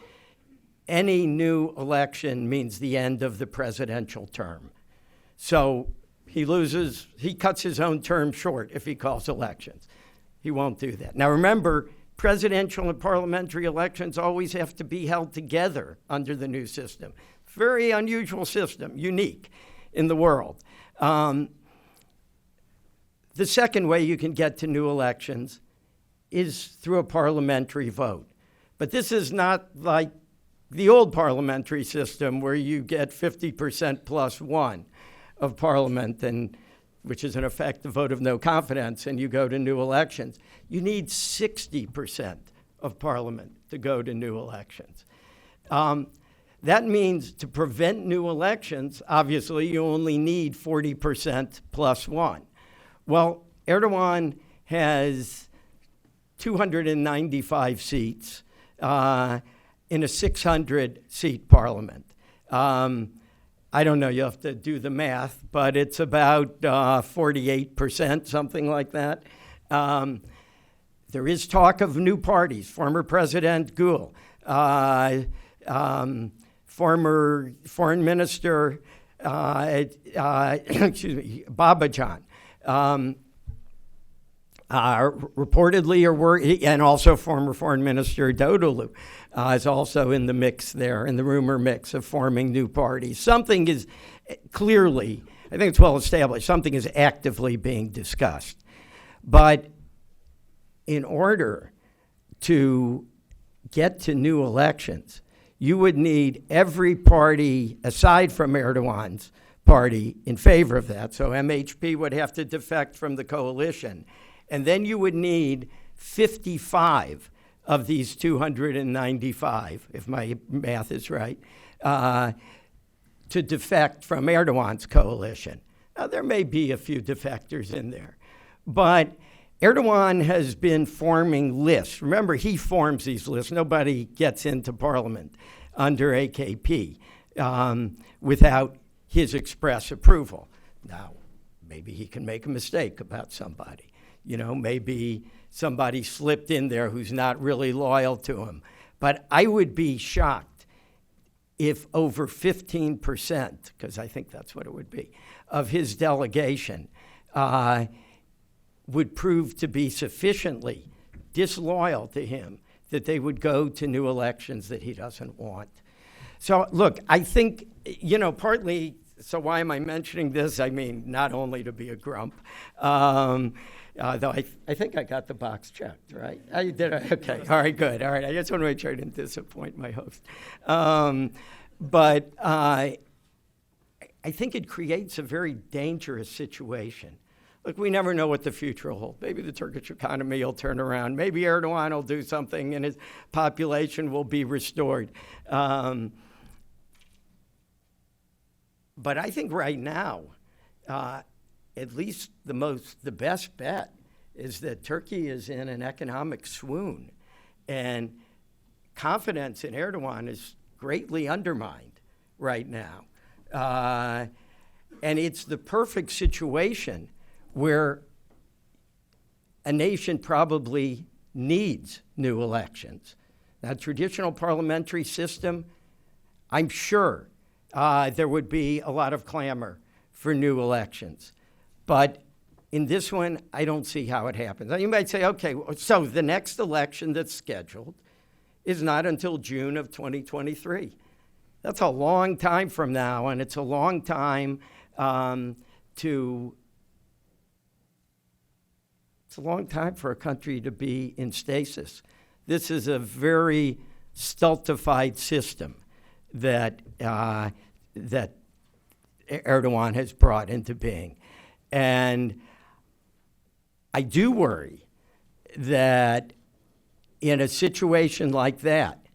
Any new election means the end of the presidential term. So he cuts his own term short if he calls elections. He won't do that. Now remember, presidential and parliamentary elections always have to be held together under the new system. Very unusual system, unique in the world. The second way you can get to new elections is through a parliamentary vote. But this is not like the old parliamentary system where you get 50% plus one of parliament, and which is in effect the vote of no confidence, and you go to new elections. You need 60% of parliament to go to new elections. That means to prevent new elections, obviously you only need 40% plus one. Well, Erdogan has 295 seats in a 600-seat parliament. I don't know, you have to do the math, but it's about 48%, something like that. There is talk of new parties. Former President Gül, former Foreign Minister, Babacan, reportedly, and also former Foreign Minister Davutoglu is also in the mix there, in the rumor mix of forming new parties. Something is clearly, I think it's well established, something is actively being discussed. But in order to get to new elections, you would need every party, aside from Erdogan's party, in favor of that. So MHP would have to defect from the coalition. And then you would need 55 of these 295, if my math is right, to defect from Erdogan's coalition. Now, there may be a few defectors in there, but Erdogan has been forming lists. Remember, he forms these lists. Nobody gets into parliament under AKP without his express approval. Now, maybe he can make a mistake about somebody. You know, maybe somebody slipped in there who's not really loyal to him. But I would be shocked if over 15%, because I think that's what it would be, of his delegation would prove to be sufficiently disloyal to him that they would go to new elections that he doesn't want. So, look, I think, you know, partly, so why am I mentioning this? I mean, not only to be a grump, though I think I got the box checked, right? I did. Okay. All right. Good. All right. I just want to make sure I didn't disappoint my host. But I think it creates a very dangerous situation. Look, we never know what the future will hold. Maybe the Turkish economy will turn around. Maybe Erdogan will do something and his population will be restored. But I think right now, at least the best bet is that Turkey is in an economic swoon, and confidence in Erdogan is greatly undermined right now. And it's the perfect situation where a nation probably needs new elections. That traditional parliamentary system, I'm sure there would be a lot of clamor for new elections. But In this one, I don't see how it happens. Now, you might say, okay, so the next election that's scheduled is not until June of 2023. That's a long time from now, and it's a long time it's a long time for a country to be in stasis. This is a very stultified system that Erdogan has brought into being. And I do worry that in a situation like that,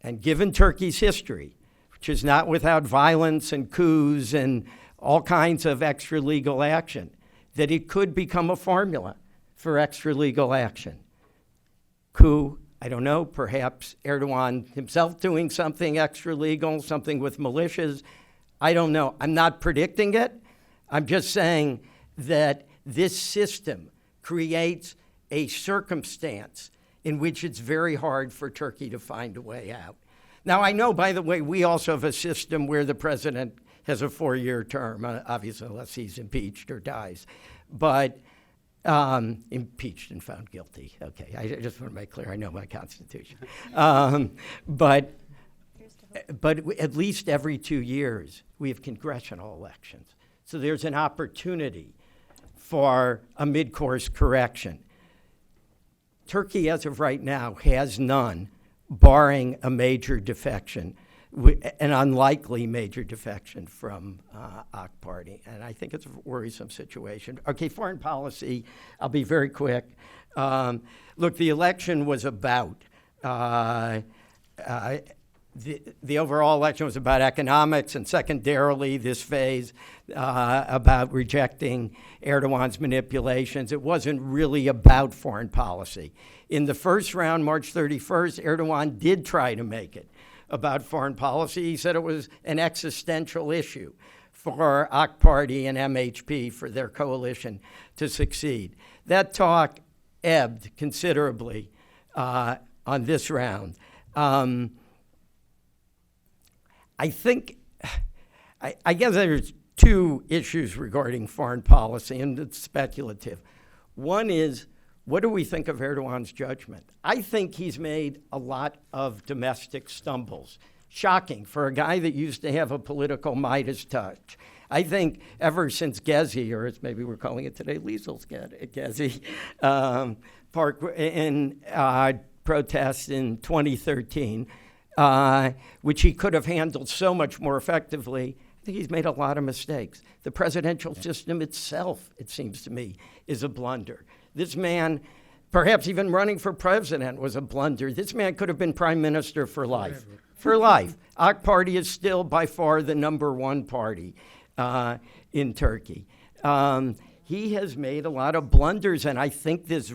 and given Turkey's history, which is not without violence and coups and all kinds of extra-legal action, that it could become a formula for extra-legal action. Coup, I don't know, perhaps Erdogan himself doing something extra-legal, something with militias. I don't know. I'm not predicting it. I'm just saying that this system creates a circumstance in which it's very hard for Turkey to find a way out. Now, I know, by the way, we also have a system where the president has a 4-year term, obviously, unless he's impeached or dies. But impeached and found guilty. Okay, I just want to make clear, I know my Constitution. But at least every 2 years, we have congressional elections. So there's an opportunity for a mid-course correction. Turkey, as of right now, has none, barring a major defection, an unlikely major defection from AK Party. And I think it's a worrisome situation. Okay, foreign policy, I'll be very quick. Look, the election was about, the overall election was about economics, and secondarily, this phase about rejecting Erdogan's manipulations. It wasn't really about foreign policy. In the first round, March 31st, Erdogan did try to make it about foreign policy. He said it was an existential issue for AK Party and MHP for their coalition to succeed. That talk ebbed considerably on this round. I guess there's two issues regarding foreign policy, and it's speculative. One is, what do we think of Erdogan's judgment? I think he's made a lot of domestic stumbles. Shocking for a guy that used to have a political Midas touch. I think ever since Gezi, or as maybe we're calling it today, Liesel's Gezi, Park in protests in 2013, which he could have handled so much more effectively, I think he's made a lot of mistakes. The presidential system itself, it seems to me, is a blunder. This man, perhaps even running for president, was a blunder. This man could have been prime minister for life. For life. AK Party is still by far the #1 party in Turkey. He has made a lot of blunders, and I think this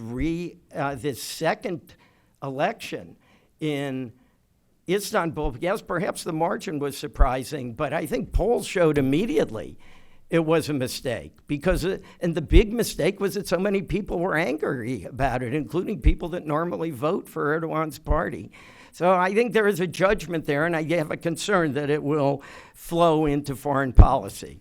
second election in Istanbul, yes, perhaps the margin was surprising, but I think polls showed immediately it was a mistake. And the big mistake was that so many people were angry about it, including people that normally vote for Erdogan's party. So I think there is a judgment there, and I have a concern that it will flow into foreign policy.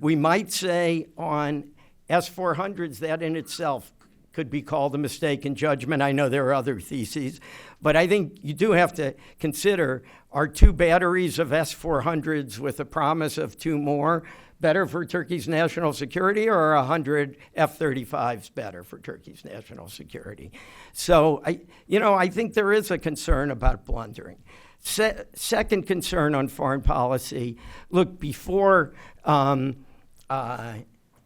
We might say on S-400s that in itself could be called a mistaken judgment. I know there are other theses, but I think you do have to consider, are 2 batteries of S-400s with a promise of 2 more better for Turkey's national security, or are 100 F-35s better for Turkey's national security? So, I think there is a concern about blundering. Second concern on foreign policy, look, before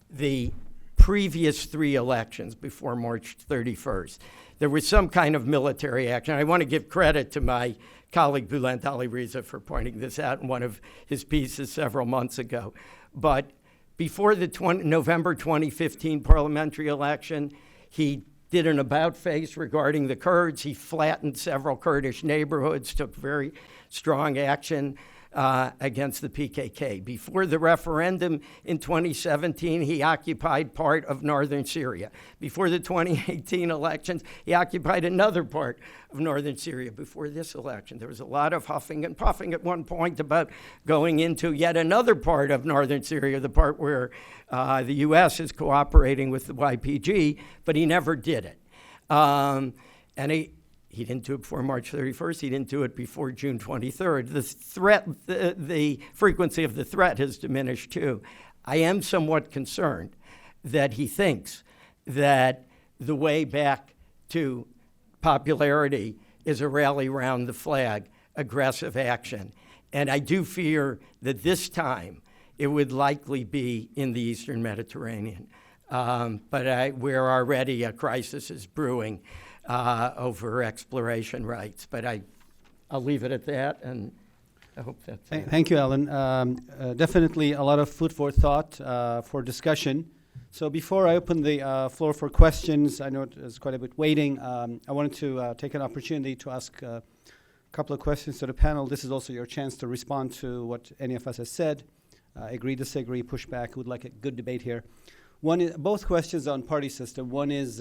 the previous 3 elections, before March 31st, there was some kind of military action. I want to give credit to my colleague Bülent Ali Riza for pointing this out in one of his pieces several months ago. But before the November 2015 parliamentary election, he did an about-face regarding the Kurds. He flattened several Kurdish neighborhoods, took very strong action against the PKK. Before the referendum in 2017, he occupied part of northern Syria. Before the 2018 elections, he occupied another part of northern Syria. Before this election, there was a lot of huffing and puffing at one point about going into yet another part of northern Syria, the part where the U.S. is cooperating with the YPG, but he never did it. And he didn't do it before March 31st. He didn't do it before June 23rd. The threat, the frequency of the threat has diminished too. I am somewhat concerned that he thinks that the way back to popularity is a rally round the flag, aggressive action. And I do fear that this time it would likely be in the Eastern Mediterranean. But where already a crisis is brewing over exploration rights. But I'll leave it at that, and I hope that's it. Thank you, Alan. Definitely a lot of food for thought, for discussion. So before I open the floor for questions, I know there's quite a bit waiting. I wanted to take an opportunity to ask a couple of questions to the panel. This is also your chance to respond to what any of us has said. Agree, disagree, push back. Would like a good debate here. One is, both questions on party system. One is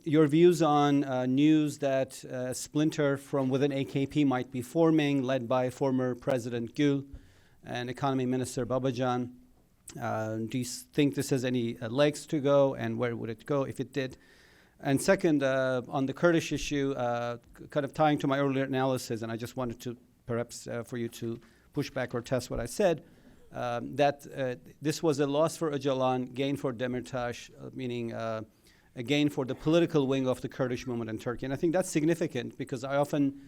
your views on news that a splinter from within AKP might be forming, led by former President Gül and Economy Minister Babacan. Do you think this has any legs to go, and where would it go if it did? And second, on the Kurdish issue, kind of tying to my earlier analysis, and I just wanted to perhaps for you to push back or test what I said, that this was a loss for Jalan, gain for Demirtas, meaning a gain for the political wing of the Kurdish movement in Turkey. And I think that's significant because I often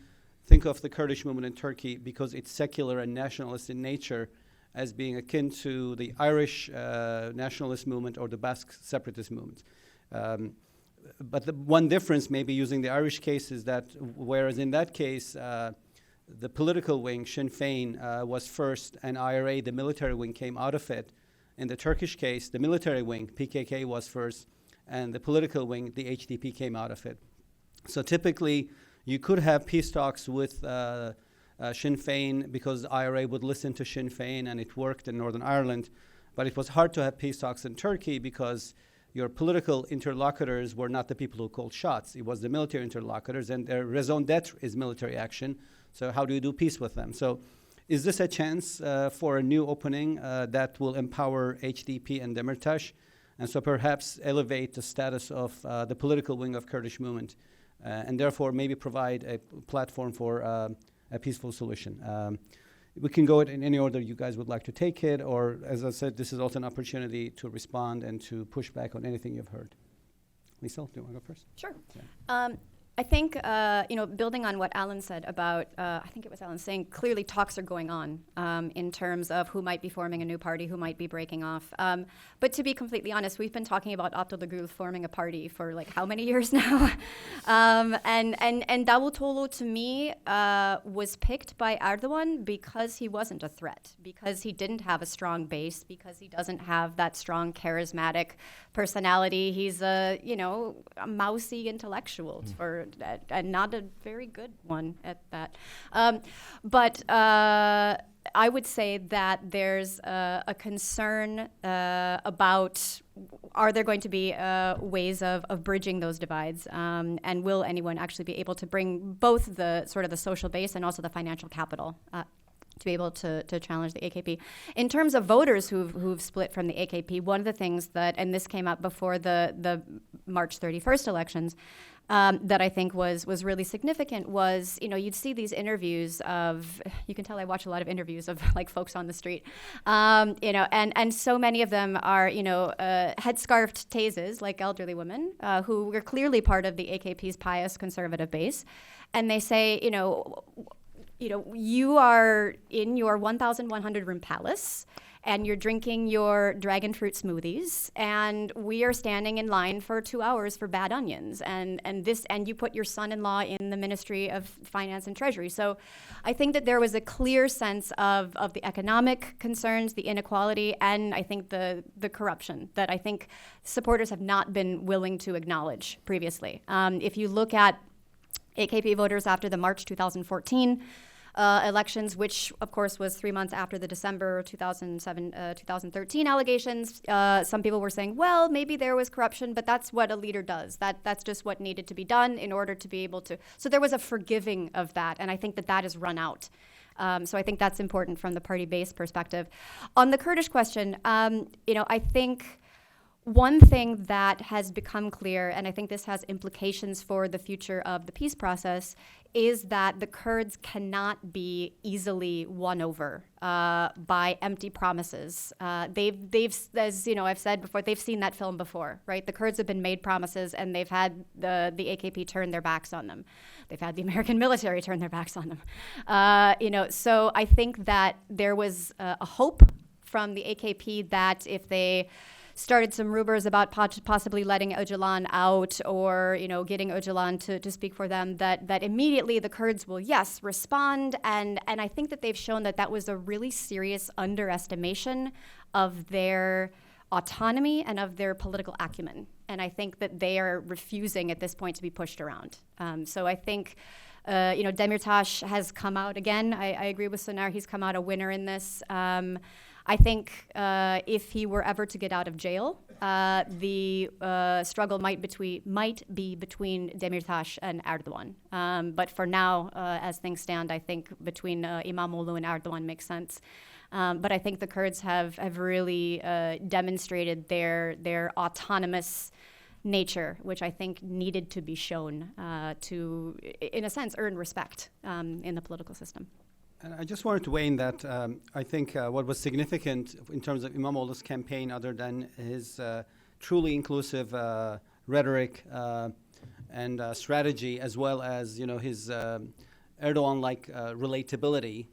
think of the Kurdish movement in Turkey, because it's secular and nationalist in nature, as being akin to the Irish nationalist movement or the Basque separatist movement. But the one difference, maybe using the Irish case, is that whereas in that case, the political wing, Sinn Féin, was first, and IRA, the military wing, came out of it. In the Turkish case, the military wing, PKK, was first, and the political wing, the HDP, came out of it. So typically, you could have peace talks with Sinn Féin because IRA would listen to Sinn Féin, and it worked in Northern Ireland. But it was hard to have peace talks in Turkey because your political interlocutors were not the people who called shots. It was the military interlocutors, and their raison d'etre is military action. So how do you do peace with them? So is this a chance for a new opening that will empower HDP and Demirtas, and so perhaps elevate the status of the political wing of Kurdish movement, and therefore maybe provide a platform for a peaceful solution? We can go in any order you guys would like to take it, or as I said, this is also an opportunity to respond and to push back on anything you've heard. Lisa, do you want to go first? Sure. Yeah. I think, building on what Alan said about, I think it was Alan saying, clearly talks are going on in terms of who might be forming a new party, who might be breaking off. But to be completely honest, we've been talking about Abdullah forming a party for like how many years now? And Davutoglu, to me, was picked by Erdogan because he wasn't a threat, because he didn't have a strong base, because he doesn't have that strong charismatic personality. He's a mousy intellectual and not a very good one at that. But I would say that there's a concern about, are there going to be ways of bridging those divides, and will anyone actually be able to bring both the sort of the social base and also the financial capital to be able to challenge the AKP. In terms of voters who've split from the AKP, one of the things that, and this came up before the March 31st elections, that I think was really significant was, you'd see these interviews of, you can tell I watch a lot of interviews of like folks on the street, and so many of them are, headscarfed tazes, like elderly women, who were clearly part of the AKP's pious conservative base. And they say, you are in your 1,100 room palace and you're drinking your dragon fruit smoothies, and we are standing in line for 2 hours for bad onions, and you put your son-in-law in the Ministry of Finance and Treasury. So I think that there was a clear sense of the economic concerns, the inequality, and I think the corruption that I think supporters have not been willing to acknowledge previously. If you look at AKP voters after the March 2014 elections, which of course was 3 months after the December 2013 allegations. Some people were saying, well, maybe there was corruption, but that's what a leader does. That's just what needed to be done in order to be able to. So there was a forgiving of that, and I think that has run out. So I think that's important from the party-based perspective. On the Kurdish question, I think one thing that has become clear, and I think this has implications for the future of the peace process, is that the Kurds cannot be easily won over by empty promises. They've, as I've said before, they've seen that film before, right? The Kurds have been made promises, and they've had the AKP turn their backs on them. They've had the American military turn their backs on them. So I think that there was a hope from the AKP that if they started some rumors about possibly letting Öcalan out, or getting Öcalan to speak for them, that immediately the Kurds will, yes, respond. And I think that they've shown that was a really serious underestimation of their autonomy and of their political acumen. And I think that they are refusing at this point to be pushed around. So I think Demirtas has come out again. I agree with Soner. He's come out a winner in this. I think if he were ever to get out of jail, the struggle might be between Demirtas and Erdogan. But for now, as things stand, I think between Imamoglu and Erdogan makes sense. But I think the Kurds have really demonstrated their autonomous nature, which I think needed to be shown to, in a sense, earn respect in the political system. And I just wanted to weigh in that I think what was significant in terms of Imamoglu's campaign, other than his truly inclusive rhetoric and strategy, as well as his Erdogan-like relatability,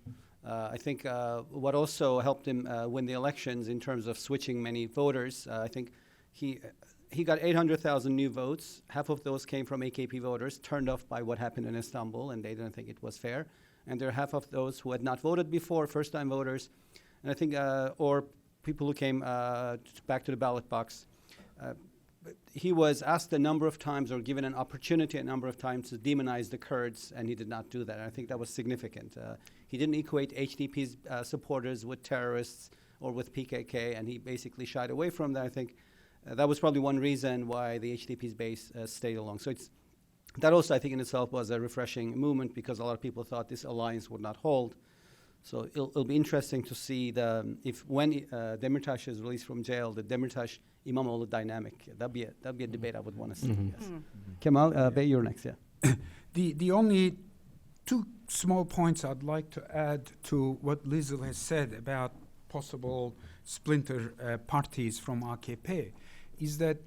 I think what also helped him win the elections in terms of switching many voters. I think he got 800,000 new votes. Half of those came from AKP voters, turned off by what happened in Istanbul, and they didn't think it was fair. And there are half of those who had not voted before, first-time voters, and I think, or people who came back to the ballot box. He was asked a number of times, or given an opportunity a number of times, to demonize the Kurds, and he did not do that. And I think that was significant. He didn't equate HDP's supporters with terrorists or with PKK, and he basically shied away from that. I think that was probably one reason why the HDP's base stayed along. So that also, I think, in itself was a refreshing movement, because a lot of people thought this alliance would not hold. So it'll be interesting to see when Demirtas is released from jail, the Demirtas-Imamoglu dynamic. That'd be a debate I would want to see. Yes. Kemal, Bey, you're next. Yeah. The only two small points I'd like to add to what Lizel has said about possible splinter parties from AKP is that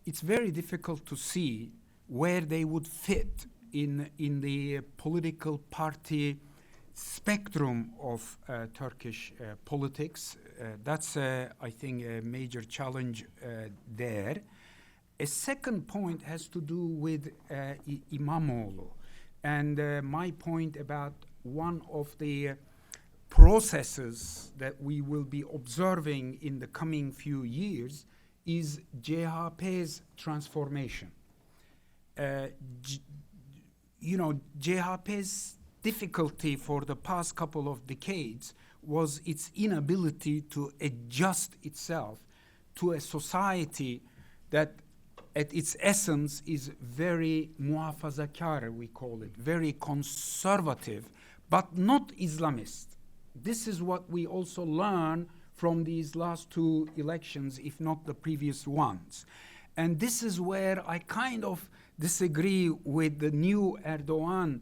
it's very difficult to see where they would fit in the political party spectrum of Turkish politics. That's, I think, a major challenge there. A second point has to do with Imamoglu. And my point about one of the processes that we will be observing in the coming few years is CHP's transformation. CHP's difficulty for the past couple of decades was its inability to adjust itself to a society that at its essence is very muhafazakar, we call it, very conservative, but not Islamist. This is what we also learn from these last two elections, if not the previous ones. And this is where I kind of disagree with the new Erdogan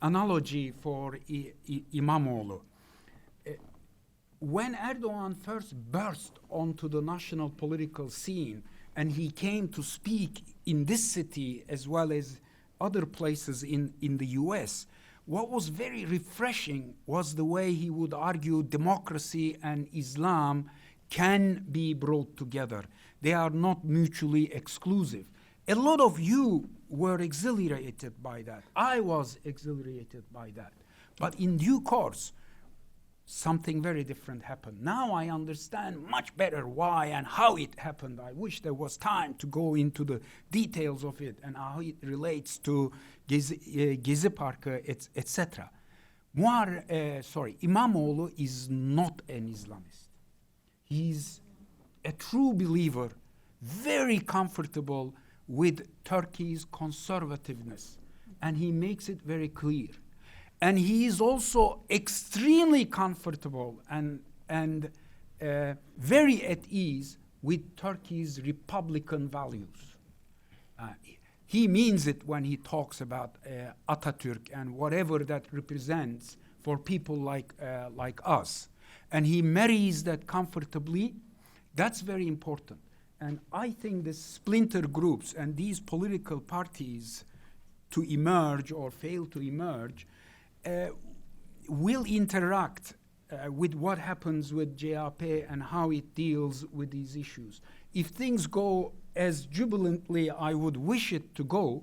analogy for Imamoglu. When Erdogan first burst onto the national political scene and he came to speak in this city as well as other places in the US, what was very refreshing was the way he would argue democracy and Islam can be brought together. They are not mutually exclusive. A lot of you were exhilarated by that. I was exhilarated by that. But in due course, something very different happened. Now I understand much better why and how it happened. I wish there was time to go into the details of it and how it relates to Gezi Parkı, etc. Imamoglu is not an Islamist. He's a true believer, very comfortable with Turkey's conservativeness, and he makes it very clear. And he is also extremely comfortable and very at ease with Turkey's Republican values. He means it when he talks about Atatürk and whatever that represents for people like us. And he marries that comfortably. That's very important. And I think the splinter groups and these political parties to emerge or fail to emerge will interact with what happens with JHP and how it deals with these issues. If things go as jubilantly I would wish it to go,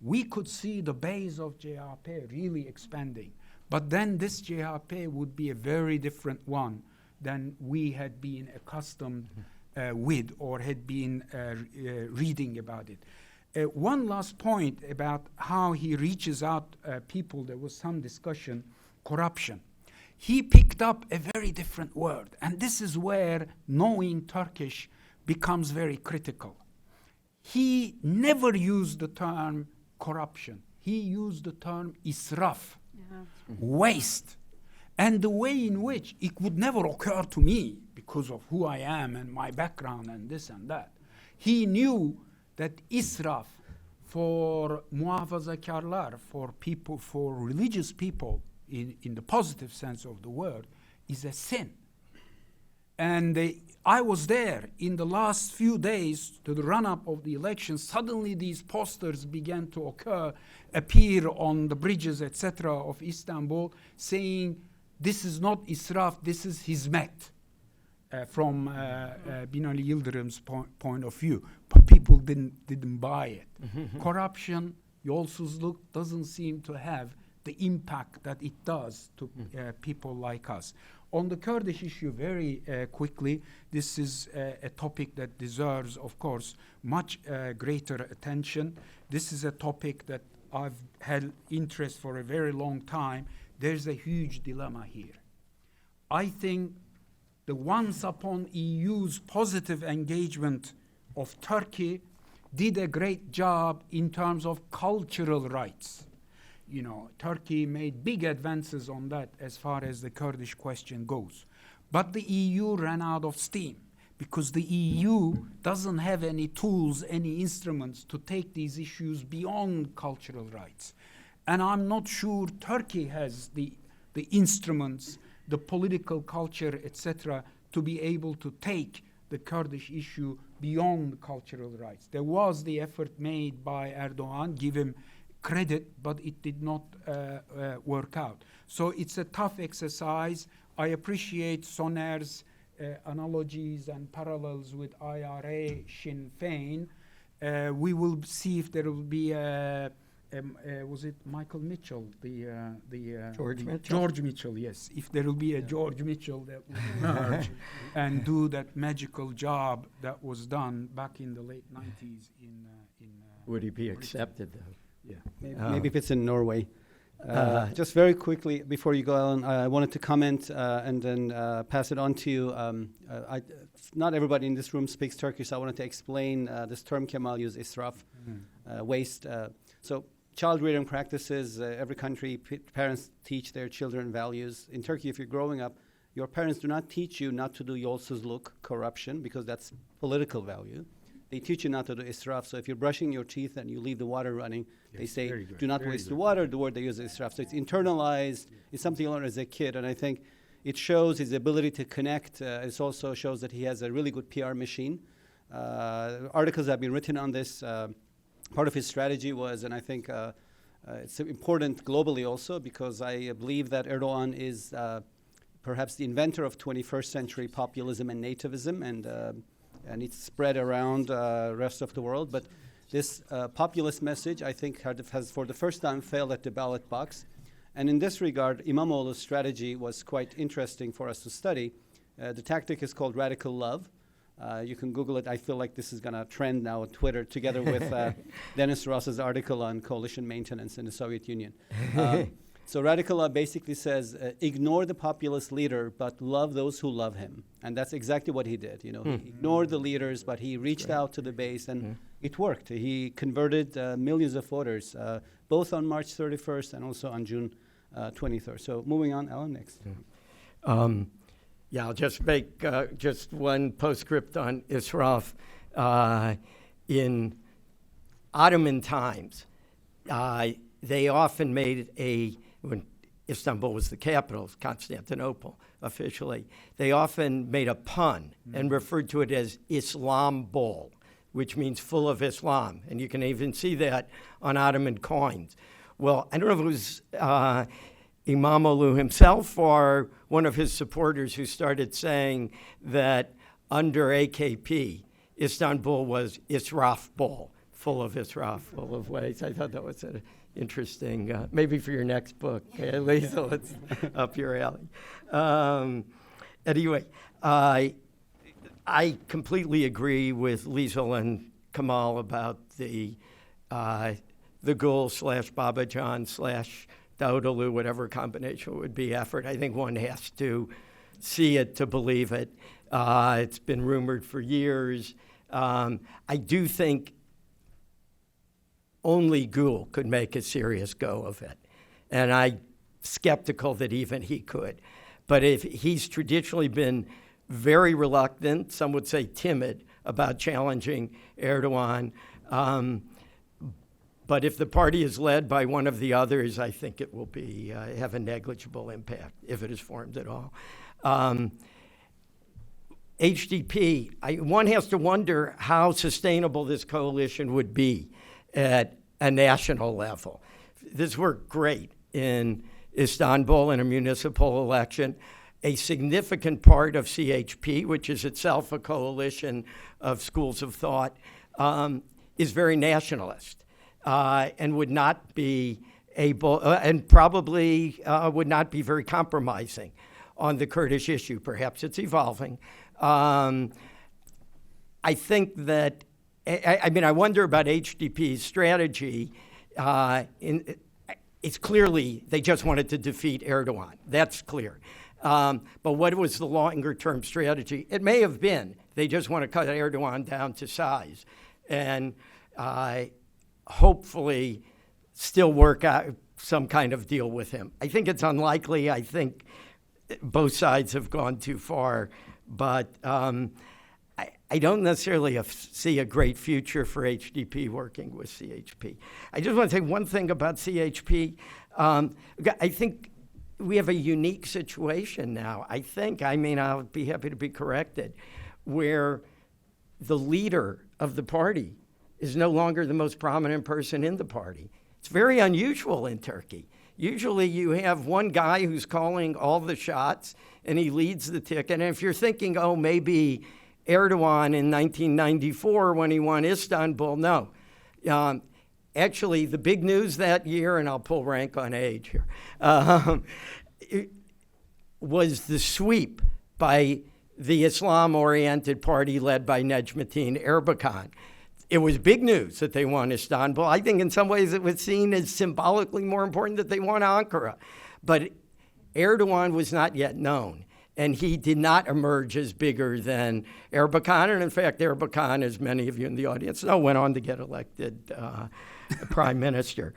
we could see the base of JHP really expanding. But then this JHP would be a very different one than we had been accustomed with or had been reading about it. One last point about how he reaches out people. There was some discussion, corruption. He picked up a very different word, and this is where knowing Turkish becomes very critical. He never used the term corruption. He used the term israf, waste. And the way in which it would never occur to me because of who I am and my background and this and that. He knew that israf for muhafazakarlar, for people, for religious people in the positive sense of the word, is a sin. And I was there in the last few days to the run-up of the election. Suddenly these posters began to appear on the bridges, etc. of Istanbul, saying, this is not israf, this is hizmet, from Binali Yildirim's point of view. But people didn't buy it. Corruption, yolsuzluk, doesn't seem to have the impact that it does to people like us. On the Kurdish issue, very quickly, this is a topic that deserves, of course, much greater attention. This is a topic that I've had interest for a very long time. There's a huge dilemma here. I think the once upon EU's positive engagement of Turkey did a great job in terms of cultural rights. You know, Turkey made big advances on that as far as the Kurdish question goes. But the EU ran out of steam because the EU doesn't have any tools, any instruments to take these issues beyond cultural rights. And I'm not sure Turkey has the instruments, the political culture, etc., to be able to take the Kurdish issue beyond cultural rights. There was the effort made by Erdogan, give him credit, but it did not work out. So it's a tough exercise. I appreciate Soner's analogies and parallels with IRA, Sinn Féin. We will see if there will be was it Michael Mitchell, George Mitchell? George Mitchell, yes. If there will be a George Mitchell that will emerge and do that magical job that was done back in the late 90s in Would he be Britain. accepted, though? Yeah. Maybe if it's in Norway. Just very quickly, before you go, Alan, I wanted to comment and then pass it on to you. Not everybody in this room speaks Turkish, so I wanted to explain this term Kemal used, israf, waste. So child rearing practices, every country, parents teach their children values. In Turkey, if you're growing up, your parents do not teach you not to do yolsuzluk, corruption, because that's political value. They teach you not to do israf. So if you're brushing your teeth and you leave the water running, they say, do not waste the water. The word they use is israf. So it's internalized. It's something you learn as a kid. And I think it shows his ability to connect. It also shows that he has a really good PR machine. Articles have been written on this. Part of his strategy was, and I think it's important globally also, because I believe that Erdogan is perhaps the inventor of 21st century populism and nativism, and it's spread around the rest of the world. But this populist message, I think, has for the first time failed at the ballot box. And in this regard, Imamoglu's strategy was quite interesting for us to study. The tactic is called radical love. You can Google it. I feel like this is going to trend now on Twitter, together with Dennis Ross's article on coalition maintenance in the Soviet Union. So radical love basically says, ignore the populist leader, but love those who love him. And that's exactly what he did. You know, he ignored the leaders, but he reached out to the base, and it worked. He converted millions of voters, both on March 31st and also on June 23rd. So moving on, Alan, next. Yeah, I'll just make just one postscript on Israf. In Ottoman times, they often made when Istanbul was the capital, Constantinople officially, they often made a pun and referred to it as Istanbul, which means full of Islam. And you can even see that on Ottoman coins. Well, I don't know if it was Imamoglu himself or one of his supporters who started saying that under AKP, Istanbul was Israfbul, full of Israf, full of ways. I thought that was an interesting, maybe for your next book, Lisa, it's up your alley. Anyway, I completely agree with Liesl and Kamal about the Gul/Babajan/ Daoudalou, whatever combination would be effort. I think one has to see it to believe it. It's been rumored for years. I do think only Gul could make a serious go of it. And I'm skeptical that even he could. But if he's traditionally been very reluctant, some would say timid, about challenging Erdogan. But if the party is led by one of the others, I think it will be have a negligible impact, if it is formed at all. HDP, one has to wonder how sustainable this coalition would be at a national level. This worked great in Istanbul in a municipal election. A significant part of CHP, which is itself a coalition of schools of thought, is very nationalist and would not be able, and probably would not be very compromising on the Kurdish issue. Perhaps it's evolving. I think that, I wonder about HDP's strategy. It's clearly they just wanted to defeat Erdogan. That's clear. But what was the longer-term strategy? It may have been they just want to cut Erdogan down to size and hopefully still work out some kind of deal with him. I think it's unlikely. I think both sides have gone too far. But I don't necessarily see a great future for HDP working with CHP. I just want to say one thing about CHP. I think we have a unique situation now. I'll be happy to be corrected, where the leader of the party is no longer the most prominent person in the party. It's very unusual in Turkey. Usually you have one guy who's calling all the shots and he leads the ticket. And if you're thinking, oh, maybe Erdogan in 1994 when he won Istanbul, no. Actually, the big news that year, and I'll pull rank on age here, was the sweep by the Islam-oriented party led by Necmettin Erbakan. It was big news that they won Istanbul. I think in some ways it was seen as symbolically more important that they won Ankara. But Erdogan was not yet known, and he did not emerge as bigger than Erbakan. And in fact, Erbakan, as many of you in the audience know, went on to get elected prime minister.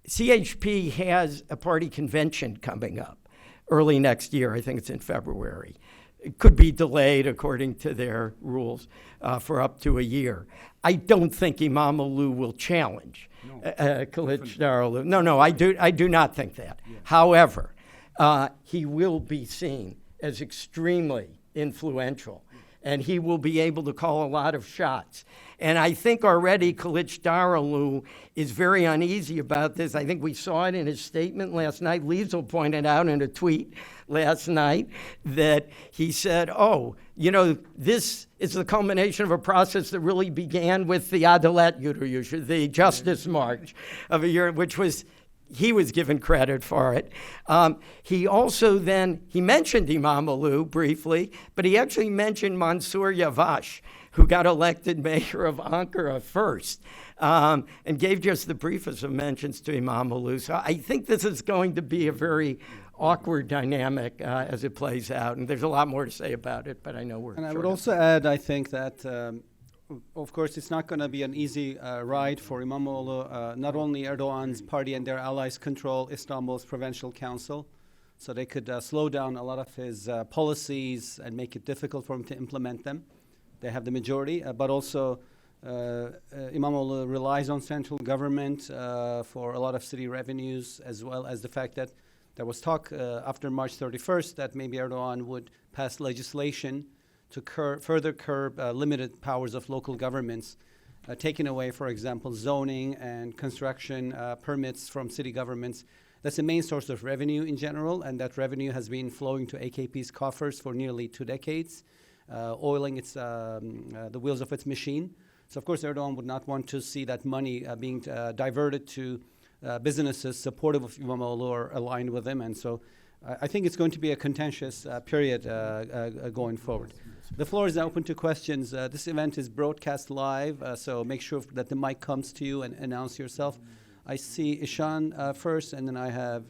CHP has a party convention coming up early next year. I think it's in February. It could be delayed according to their rules for up to a year. I don't think Imamoglu will challenge Kılıçdaroğlu. No, I do not think that. Yeah. However, he will be seen as extremely influential, and he will be able to call a lot of shots. And I think already Kılıçdaroğlu is very uneasy about this. I think we saw it in his statement last night. Liesl pointed out in a tweet last night that he said, this is the culmination of a process that really began with the Adalet Yürüyüşü, the Justice March of a year, which was he was given credit for it. He also then, he mentioned Imamoglu briefly, but he actually mentioned Mansour Yavaş, who got elected mayor of Ankara first, and gave just the briefest of mentions to Imamoglu. So I think this is going to be a very awkward dynamic as it plays out, and there's a lot more to say about it, but I know we're And I short would of also add, I think that, of course, it's not going to be an easy ride for Imamoglu. Not only Erdogan's party and their allies control Istanbul's provincial council, so they could slow down a lot of his policies and make it difficult for him to implement them. They have the majority, but also Imamoglu relies on central government for a lot of city revenues, as well as the fact that there was talk after March 31st that maybe Erdogan would pass legislation to further curb limited powers of local governments, taking away, for example, zoning and construction permits from city governments. That's the main source of revenue in general, and that revenue has been flowing to AKP's coffers for nearly 2 decades, oiling the wheels of its machine. So, of course, Erdogan would not want to see that money being diverted to businesses supportive of Imamoglu or aligned with him. And so I think it's going to be a contentious period going forward. The floor is now open to questions. This event is broadcast live, so make sure that the mic comes to you and announce yourself. I see Ishan first, and then I have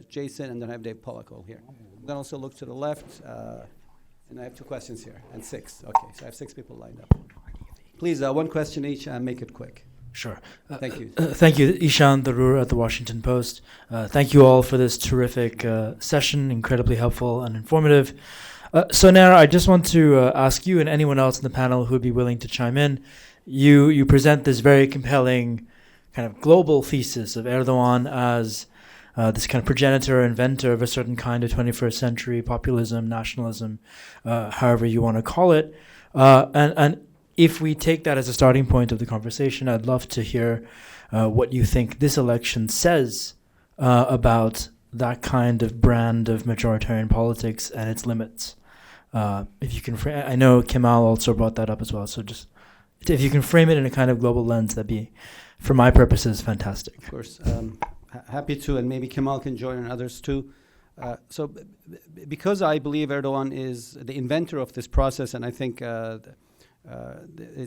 Jason, and then I have Dave Polakol here. Then also look to the left, and I have 2 questions here, and 6. Okay, so I have 6 people lined up. Please, 1 question each, and make it quick. Sure. Thank you. Thank you, Ishan Darur at the Washington Post. Thank you all for this terrific session, incredibly helpful and informative. Soner, I just want to ask you and anyone else in the panel who would be willing to chime in. You present this very compelling kind of global thesis of Erdogan as this kind of progenitor, inventor of a certain kind of 21st century populism, nationalism, however you want to call it. And if we take that as a starting point of the conversation, I'd love to hear what you think this election says about that kind of brand of majoritarian politics and its limits. If you can, I know Kemal also brought that up as well. So just if you can frame it in a kind of global lens, that'd be, for my purposes, fantastic. Of course, happy to, and maybe Kemal can join and others too. So because I believe Erdogan is the inventor of this process, and I think it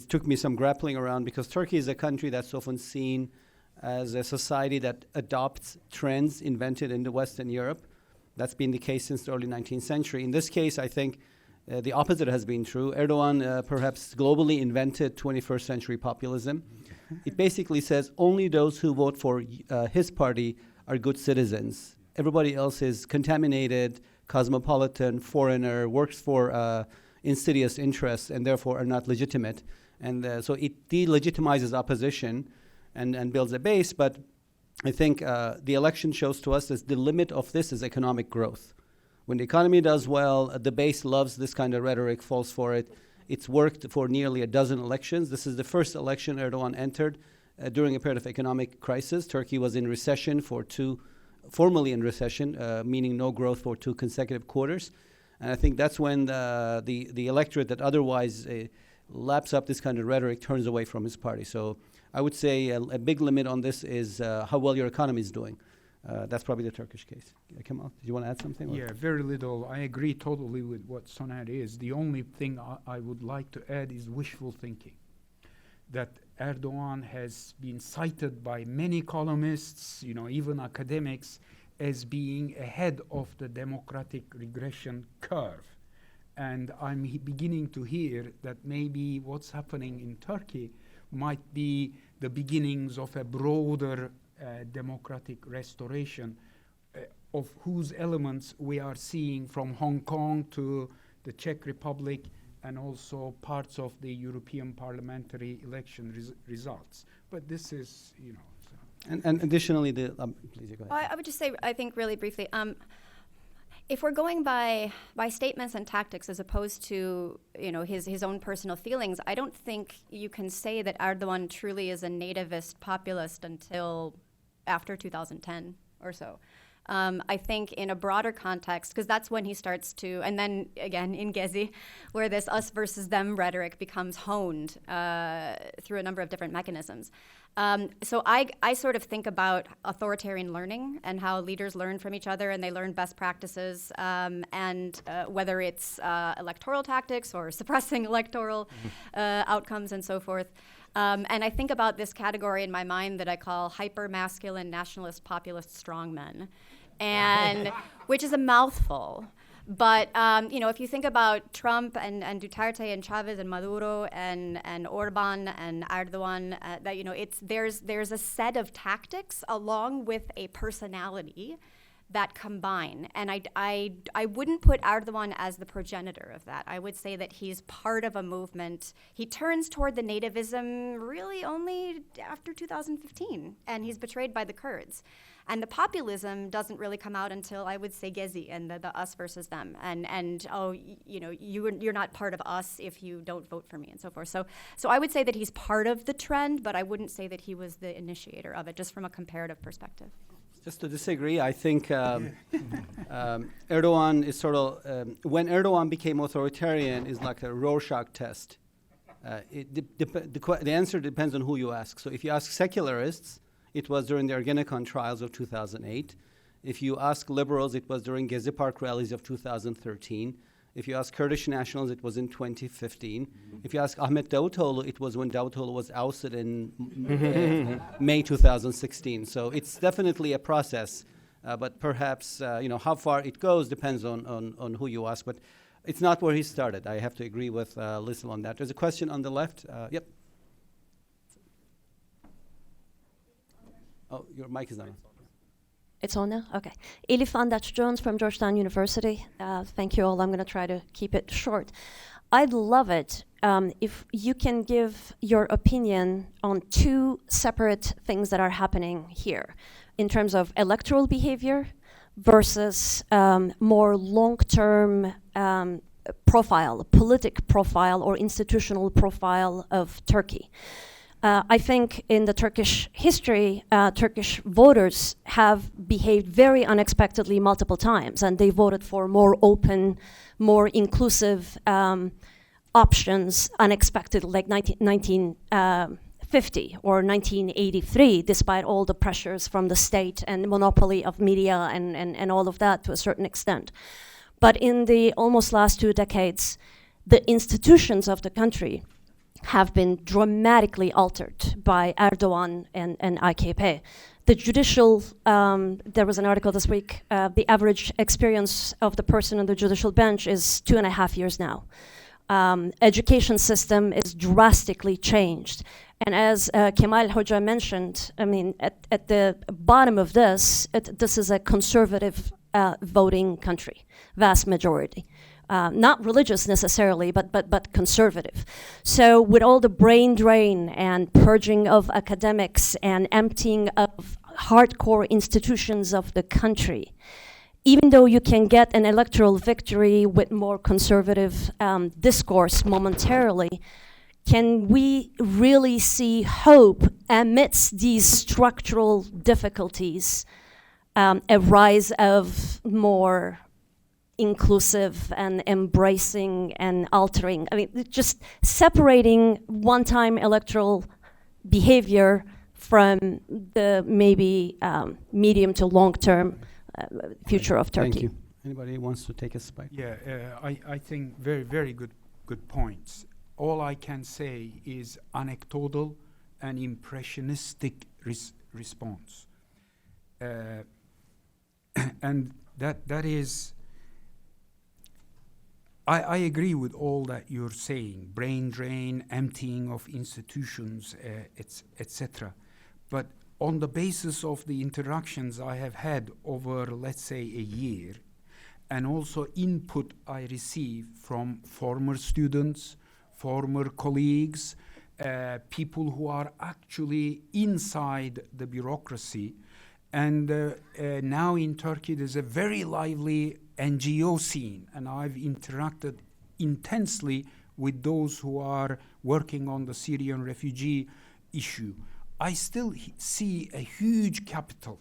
took me some grappling around, because Turkey is a country that's often seen as a society that adopts trends invented in the Western Europe. That's been the case since the early 19th century. In this case, I think the opposite has been true. Erdogan perhaps globally invented 21st century populism. It basically says only those who vote for his party are good citizens. Everybody else is contaminated, cosmopolitan, foreigner, works for insidious interests, and therefore are not legitimate. And so it delegitimizes opposition and builds a base. But I think the election shows to us that the limit of this is economic growth. When the economy does well, the base loves this kind of rhetoric, falls for it. It's worked for nearly a dozen elections. This is the first election Erdogan entered during a period of economic crisis. Turkey was in recession formally in recession, meaning no growth for 2 consecutive quarters. And I think that's when the electorate that otherwise laps up this kind of rhetoric turns away from his party. So I would say a big limit on this is how well your economy is doing. That's probably the Turkish case. Kemal, did you want to add something? Yeah, very little. I agree totally with what Soner is. The only thing I would like to add is wishful thinking. That Erdogan has been cited by many columnists, even academics, as being ahead of the democratic regression curve. And I'm beginning to hear that maybe what's happening in Turkey might be the beginnings of a broader democratic restoration, of whose elements we are seeing from Hong Kong to the Czech Republic and also parts of the European parliamentary election results. But this is, So. And additionally, please go ahead. Well, I would just say, I think really briefly, if we're going by statements and tactics as opposed to his own personal feelings, I don't think you can say that Erdogan truly is a nativist populist until after 2010 or so. I think in a broader context, because that's when he starts to, and then again in Gezi, where this us versus them rhetoric becomes honed through a number of different mechanisms. So I sort of think about authoritarian learning and how leaders learn from each other and they learn best practices, and whether it's electoral tactics or suppressing electoral outcomes and so forth. And I think about this category in my mind that I call hyper-masculine nationalist populist strongmen, and which is a mouthful. But if you think about Trump and Duterte and Chavez and Maduro and Orban and Erdogan, there's a set of tactics along with a personality that combine. And I wouldn't put Erdogan as the progenitor of that. I would say that he's part of a movement. He turns toward the nativism really only after 2015, and he's betrayed by the Kurds. And the populism doesn't really come out until, I would say, Gezi and the us versus them. You're not part of us if you don't vote for me and so forth. So I would say that he's part of the trend, but I wouldn't say that he was the initiator of it, just from a comparative perspective. Just to disagree, I think Erdogan is sort of, when Erdogan became authoritarian, is like a Rorschach test. The answer depends on who you ask. So if you ask secularists, it was during the Ergenekon trials of 2008. If you ask liberals, it was during Gezi Park rallies of 2013. If you ask Kurdish nationals, it was in 2015. If you ask Ahmet Davutoğlu, it was when Davutoğlu was ousted in May 2016. So it's definitely a process, but perhaps how far it goes depends on who you ask. But it's not where he started. I have to agree with Lisa on that. There's a question on the left. Yep. Oh, your mic is on. It's on now? Okay. Elif Vantage Jones from Georgetown University. Thank you all. I'm going to try to keep it short. I'd love it if you can give your opinion on two separate things that are happening here in terms of electoral behavior versus more long-term politic profile or institutional profile of Turkey. I think in the Turkish history, Turkish voters have behaved very unexpectedly multiple times, and they voted for more open, more inclusive options unexpectedly, like 1950 or 1983, despite all the pressures from the state and monopoly of media and all of that to a certain extent. But in the almost last 2 decades, the institutions of the country have been dramatically altered by Erdogan and AKP. The judicial, there was an article this week, the average experience of the person on the judicial bench is 2.5 years now. Education system is drastically changed. And as Kemal Hoca mentioned, I mean, at the bottom of this, this is a conservative voting country, vast majority. Not religious necessarily, but conservative. So with all the brain drain and purging of academics and emptying of hardcore institutions of the country, even though you can get an electoral victory with more conservative discourse momentarily, can we really see hope amidst these structural difficulties, a rise of more inclusive and embracing and altering? I mean, just separating one-time electoral behavior from the maybe medium to long-term future of Turkey. Thank you. Anybody wants to take a spike? Yeah, I think very, very good points. All I can say is anecdotal and impressionistic response. And that is, I agree with all that you're saying, brain drain, emptying of institutions, etc. But on the basis of the interactions I have had over, let's say, a year, and also input I receive from former students, former colleagues, people who are actually inside the bureaucracy, and now in Turkey there's a very lively NGO scene, and I've interacted intensely with those who are working on the Syrian refugee issue. I still see a huge capital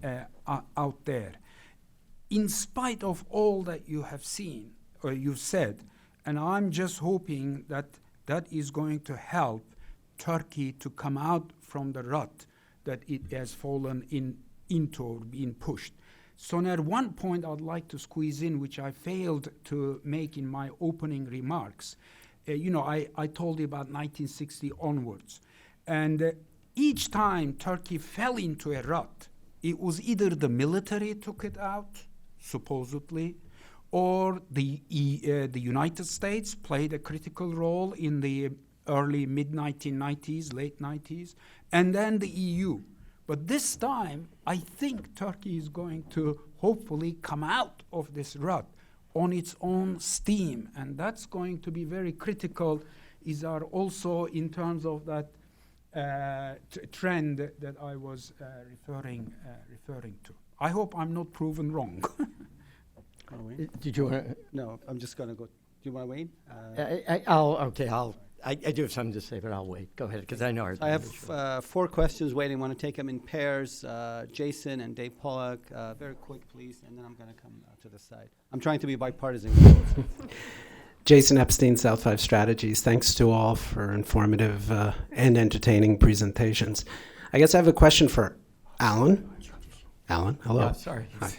out there. In spite of all that you have seen or you've said, and I'm just hoping that that is going to help Turkey to come out from the rut that it has fallen into or been pushed. So now one point I'd like to squeeze in, which I failed to make in my opening remarks. I told you about 1960 onwards. And each time Turkey fell into a rut, it was either the military took it out, supposedly, or the United States played a critical role in the early mid-1990s, late 90s, and then the EU. But this time, I think Turkey is going to hopefully come out of this rut on its own steam, and that's going to be very critical, also in terms of that trend that I was referring to. I hope I'm not proven wrong. Did you want to? No, I'm just going to go. Do you want to wait? I do have something to say, but I'll wait. Go ahead, because I know. I have 4 questions waiting. I want to take them in pairs. Jason and Dave Pollock, very quick, please, and then I'm going to come to the side. I'm trying to be bipartisan. Jason Epstein, South 5 Strategies. Thanks to all for informative and entertaining presentations. I guess I have a question for Alan. Alan, hello. Oh, sorry. Hi.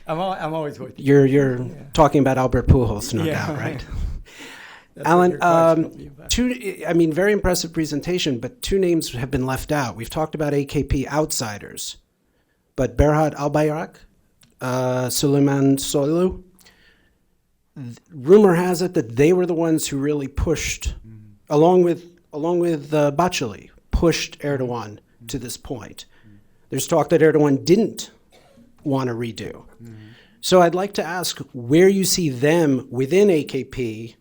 I'm always with you. You're talking about Albert Pujols, no doubt, right? Alan, very impressive presentation, but 2 names have been left out. We've talked about AKP outsiders, but Berhad Albayrak, Suleiman Soylu, rumor has it that they were the ones who really pushed, along with Bacheli, pushed Erdogan to this point. There's talk that Erdogan didn't want to redo. So I'd like to ask where you see them within AKP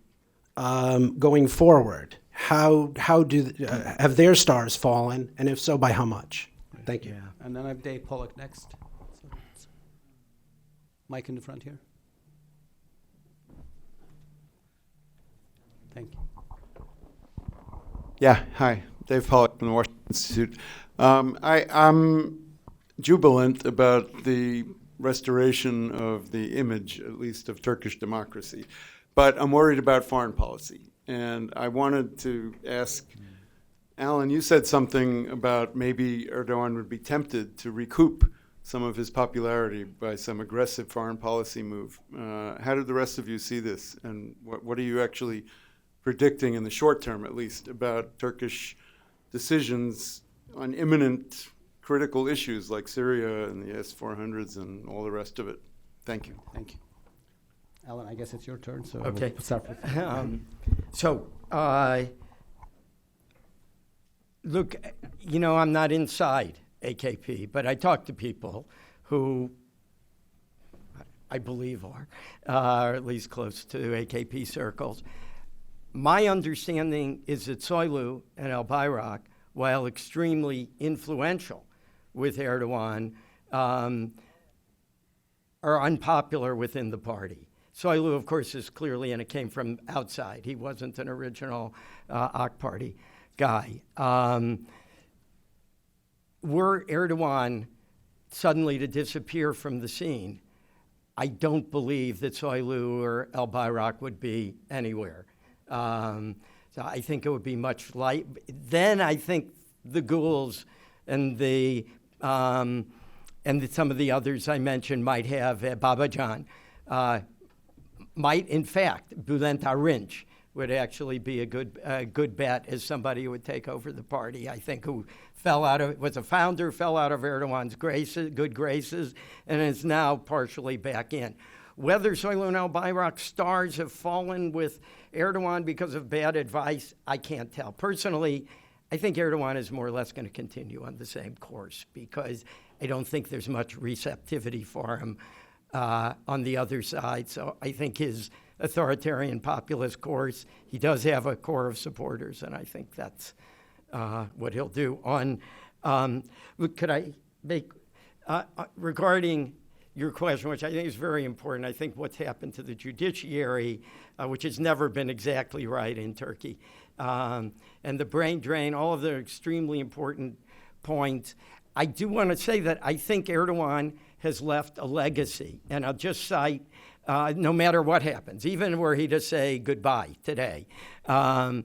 going forward. How have their stars fallen, and if so, by how much? Thank you. Yeah. And then I have Dave Pollock next. Mike in the front here. Thank you. Yeah, hi. Dave Pollock from the Washington Institute. I'm jubilant about the restoration of the image, at least, of Turkish democracy. But I'm worried about foreign policy. And I wanted to ask, Alan, you said something about maybe Erdogan would be tempted to recoup some of his popularity by some aggressive foreign policy move. How did the rest of you see this? And what are you actually predicting in the short term, at least, about Turkish decisions on imminent critical issues like Syria and the S-400s and all the rest of it? Thank you. Thank you. Alan, I guess it's your turn. So Okay. we'll start with Look, I'm not inside AKP, but I talk to people who I believe are at least close to AKP circles. My understanding is that Soylu and Albayrak, while extremely influential with Erdogan, are unpopular within the party. Soylu, of course, is clearly, and it came from outside. He wasn't an original AK Party guy. Were Erdogan suddenly to disappear from the scene, I don't believe that Soylu or Albayrak would be anywhere. So I think it would be much light. Then I think the Guls and some of the others I mentioned might have Babacan. Might, in fact, Bülent Arınç would actually be a good bet as somebody who would take over the party, I think, who was a founder, fell out of Erdogan's good graces, and is now partially back in. Whether Soylu and Albayrak's stars have fallen with Erdogan because of bad advice, I can't tell. Personally, I think Erdogan is more or less going to continue on the same course because I don't think there's much receptivity for him on the other side. So I think his authoritarian populist course, he does have a core of supporters, and I think that's what he'll do. Could I make, regarding your question, which I think is very important, I think what's happened to the judiciary, which has never been exactly right in Turkey, and the brain drain, all of the extremely important points. I do want to say that I think Erdogan has left a legacy, and I'll just cite, no matter what happens, even were he to say goodbye today. And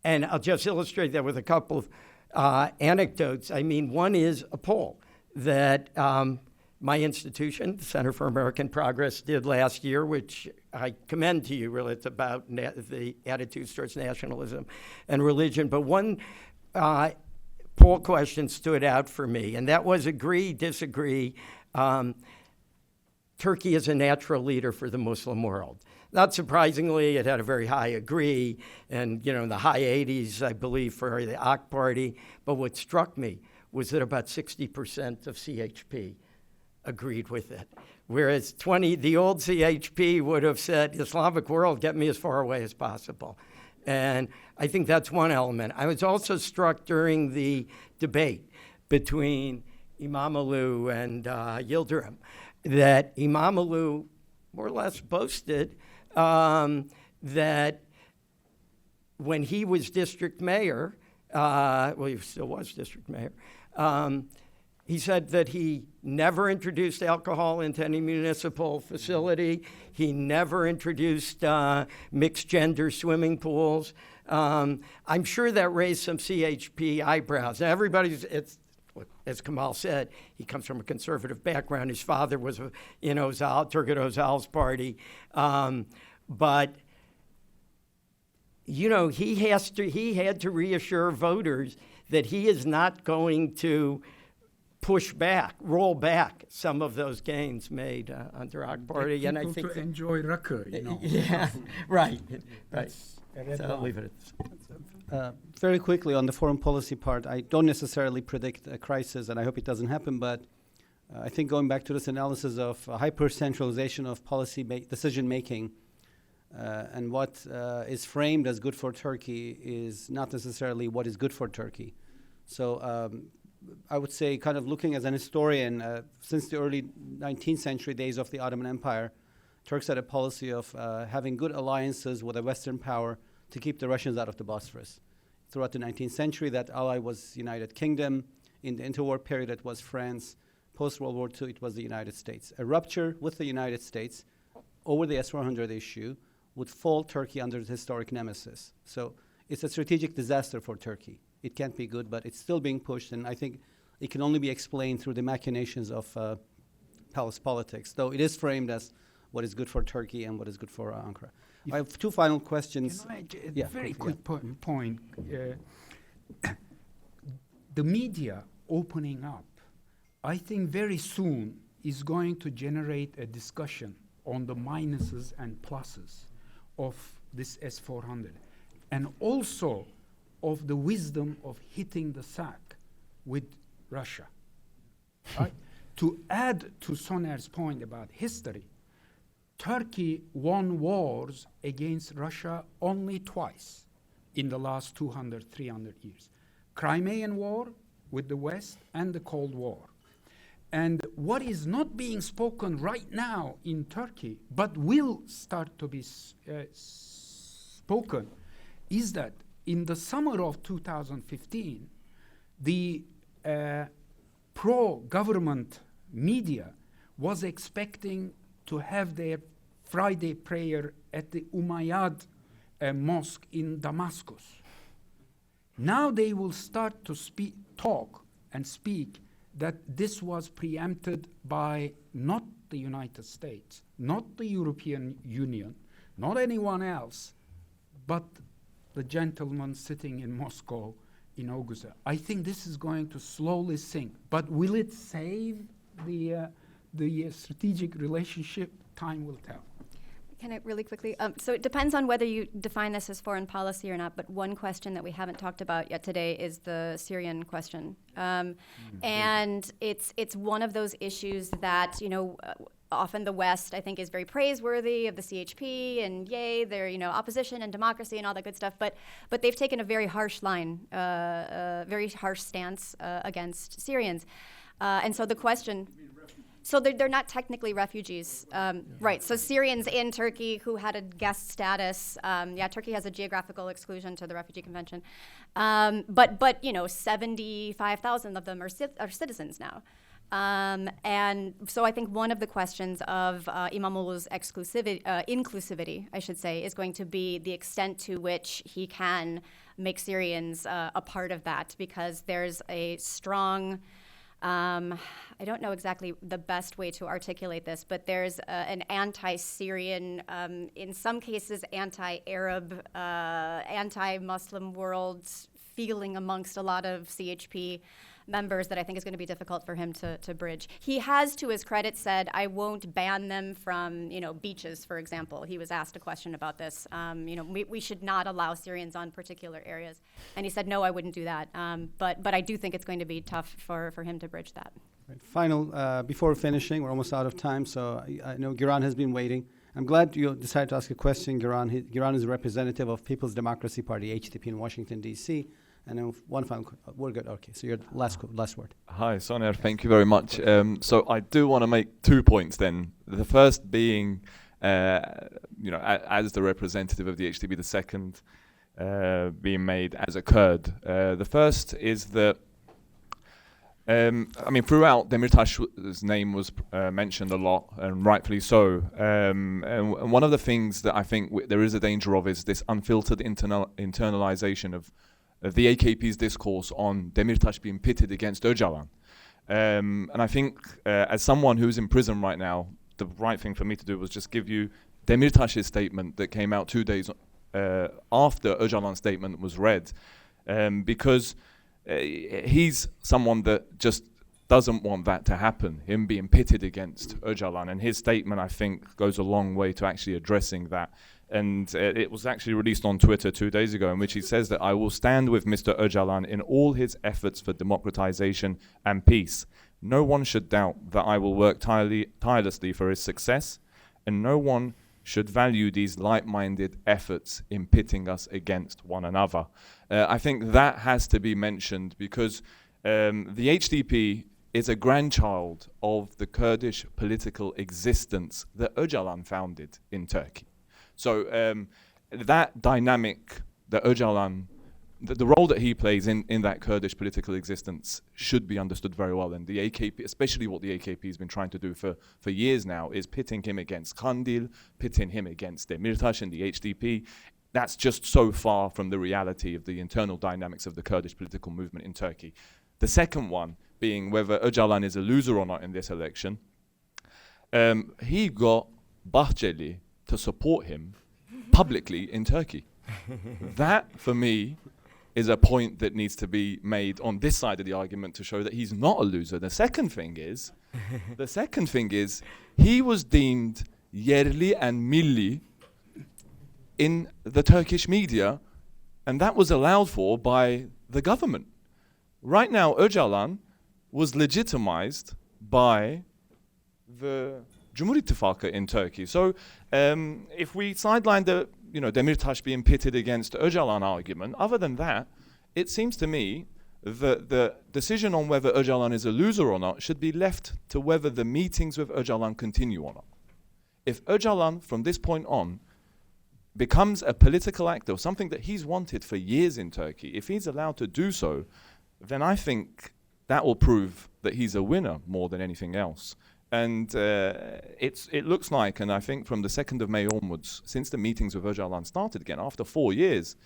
I'll just illustrate that with a couple of anecdotes. I mean, one is a poll that my institution, the Center for American Progress, did last year, which I commend to you, really. It's about the attitudes towards nationalism and religion. But one poll question stood out for me, and that was agree, disagree. Turkey is a natural leader for the Muslim world. Not surprisingly, it had a very high agree, and in the high 80s, I believe, for the AK party. But what struck me was that about 60% of CHP agreed with it, whereas the old CHP would have said, Islamic world, get me as far away as possible. And I think that's one element. I was also struck during the debate between Imamoglu and Yildirim that Imamoglu more or less boasted that when he was district mayor, he still was district mayor, he said that he never introduced alcohol into any municipal facility. He never introduced mixed gender swimming pools. I'm sure that raised some CHP eyebrows. Now as Kamal said, he comes from a conservative background. His father was in Turgut Özal's party. But he had to reassure voters that he is not going to roll back some of those gains made under AK party. And I think to enjoy rakı, Yeah, right. So I'll leave it at this. Very quickly on the foreign policy part, I don't necessarily predict a crisis, and I hope it doesn't happen, but I think going back to this analysis of hyper-centralization of policy decision-making and what is framed as good for Turkey is not necessarily what is good for Turkey. So I would say, kind of looking as an historian, since the early 19th century days of the Ottoman Empire, Turks had a policy of having good alliances with a Western power to keep the Russians out of the Bosphorus. Throughout the 19th century, that ally was United Kingdom. In the interwar period, it was France. Post-World War II, it was the United States. A rupture with the United States over the S-400 issue would fall Turkey under the historic nemesis. So it's a strategic disaster for Turkey. It can't be good, but it's still being pushed, and I think it can only be explained through the machinations of palace politics, though it is framed as what is good for Turkey and what is good for Ankara. I have two final questions. Very quick point. The media opening up, I think very soon is going to generate a discussion on the minuses and pluses of this S-400, and also of the wisdom of hitting the sack with Russia. Right? To add to Soner's point about history, Turkey won wars against Russia only twice in the last 200, 300 years. Crimean War with the West and the Cold War. And what is not being spoken right now in Turkey, but will start to be spoken, is that in the summer of 2015, the pro-government media was expecting to have their Friday prayer at the Umayyad mosque in Damascus. Now they will start to talk and speak that this was preempted by not the United States, not the European Union, not anyone else, but the gentleman sitting in Moscow in August. I think this is going to slowly sink, but will it save the strategic relationship? Time will tell. Can I really quickly? So it depends on whether you define this as foreign policy or not, but one question that we haven't talked about yet today is the Syrian question. And it's one of those issues that, often the West, I think, is very praiseworthy of the CHP and yay, they're, opposition and democracy and all that good stuff, but they've taken a very harsh line, very harsh stance against Syrians. And so the question... So they're not technically refugees, right? So Syrians in Turkey who had a guest status, Turkey has a geographical exclusion to the Refugee Convention, but 75,000 of them are citizens now. And so I think one of the questions of Imamoglu's inclusivity, I should say, is going to be the extent to which he can make Syrians a part of that, because there's a strong, I don't know exactly the best way to articulate this, but there's an anti-Syrian, in some cases anti-Arab, anti-Muslim world feeling amongst a lot of CHP members that I think is going to be difficult for him to bridge. He has, to his credit, said, I won't ban them from, beaches, for example. He was asked a question about this. We should not allow Syrians on particular areas. And he said, no, I wouldn't do that. But I do think it's going to be tough for him to bridge that. Right. Final, before finishing, we're almost out of time, so I know Giran has been waiting. I'm glad you decided to ask a question, Giran. Giran is a representative of People's Democracy Party, HDP, in Washington, D.C., and then one final, we're good, okay. So your last word. Hi, Sonia, thank you very much. So I do want to make 2 points then. The first being, as the representative of the HDP, the second being made as a Kurd. The first is that, throughout Demirtaş's name was mentioned a lot, and rightfully so. And one of the things that I think there is a danger of is this unfiltered internalization of the AKP's discourse on Demirtaş being pitted against Öcalan. And I think as someone who's in prison right now, the right thing for me to do was just give you Demirtaş's statement that came out 2 days after Öcalan's statement was read, because he's someone that just doesn't want that to happen, him being pitted against Öcalan. And his statement, I think, goes a long way to actually addressing that. And it was actually released on Twitter 2 days ago, in which he says that I will stand with Mr. Öcalan in all his efforts for democratization and peace. No one should doubt that I will work tirelessly for his success, and no one should value these like-minded efforts in pitting us against one another. I think that has to be mentioned because the HDP is a grandchild of the Kurdish political existence that Öcalan founded in Turkey. So that dynamic that Öcalan, the role that he plays in that Kurdish political existence should be understood very well. And the AKP, especially what the AKP has been trying to do for years now, is pitting him against Kandil, pitting him against Demirtaş and the HDP. That's just so far from the reality of the internal dynamics of the Kurdish political movement in Turkey. The second one being whether Öcalan is a loser or not in this election. He got Bahçeli to support him publicly in Turkey. That, for me, is a point that needs to be made on this side of the argument to show that he's not a loser. The second thing is, he was deemed yerli and milli in the Turkish media, and that was allowed for by the government. Right now, Öcalan was legitimized by the Cumhur İttifakı in Turkey. So if we sideline the Demirtaş being pitted against Öcalan argument, other than that, it seems to me that the decision on whether Öcalan is a loser or not should be left to whether the meetings with Öcalan continue or not. If Öcalan, from this point on, becomes a political actor, something that he's wanted for years in Turkey, if he's allowed to do so, then I think that will prove that he's a winner more than anything else. And it looks like, and I think from the 2nd of May onwards, since the meetings with Öcalan started again after 4 years,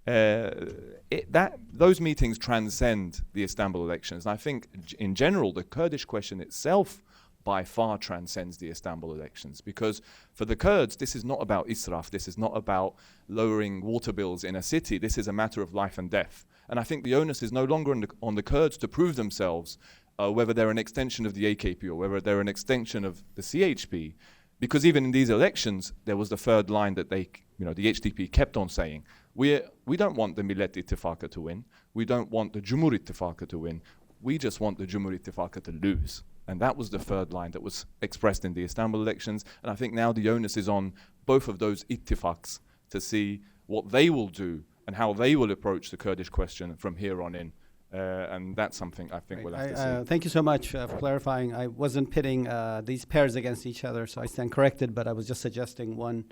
those meetings transcend the Istanbul elections. And I think in general, the Kurdish question itself by far transcends the Istanbul elections, because for the Kurds, this is not about israf, this is not about lowering water bills in a city, this is a matter of life and death. And I think the onus is no longer on the Kurds to prove themselves whether they're an extension of the AKP or whether they're an extension of the CHP, because even in these elections, there was the third line that the HDP kept on saying, we don't want the Millet İttifakı to win, we don't want the Cumhur İttifakı to win, we just want the Cumhur İttifakı to lose. And that was the third line that was expressed in the Istanbul elections. And I think now the onus is on both of those ittifaks to see what they will do and how they will approach the Kurdish question from here on in. And that's something I think we'll have to see. Thank you so much for clarifying. I wasn't pitting these pairs against each other, so I stand corrected, but I was just suggesting one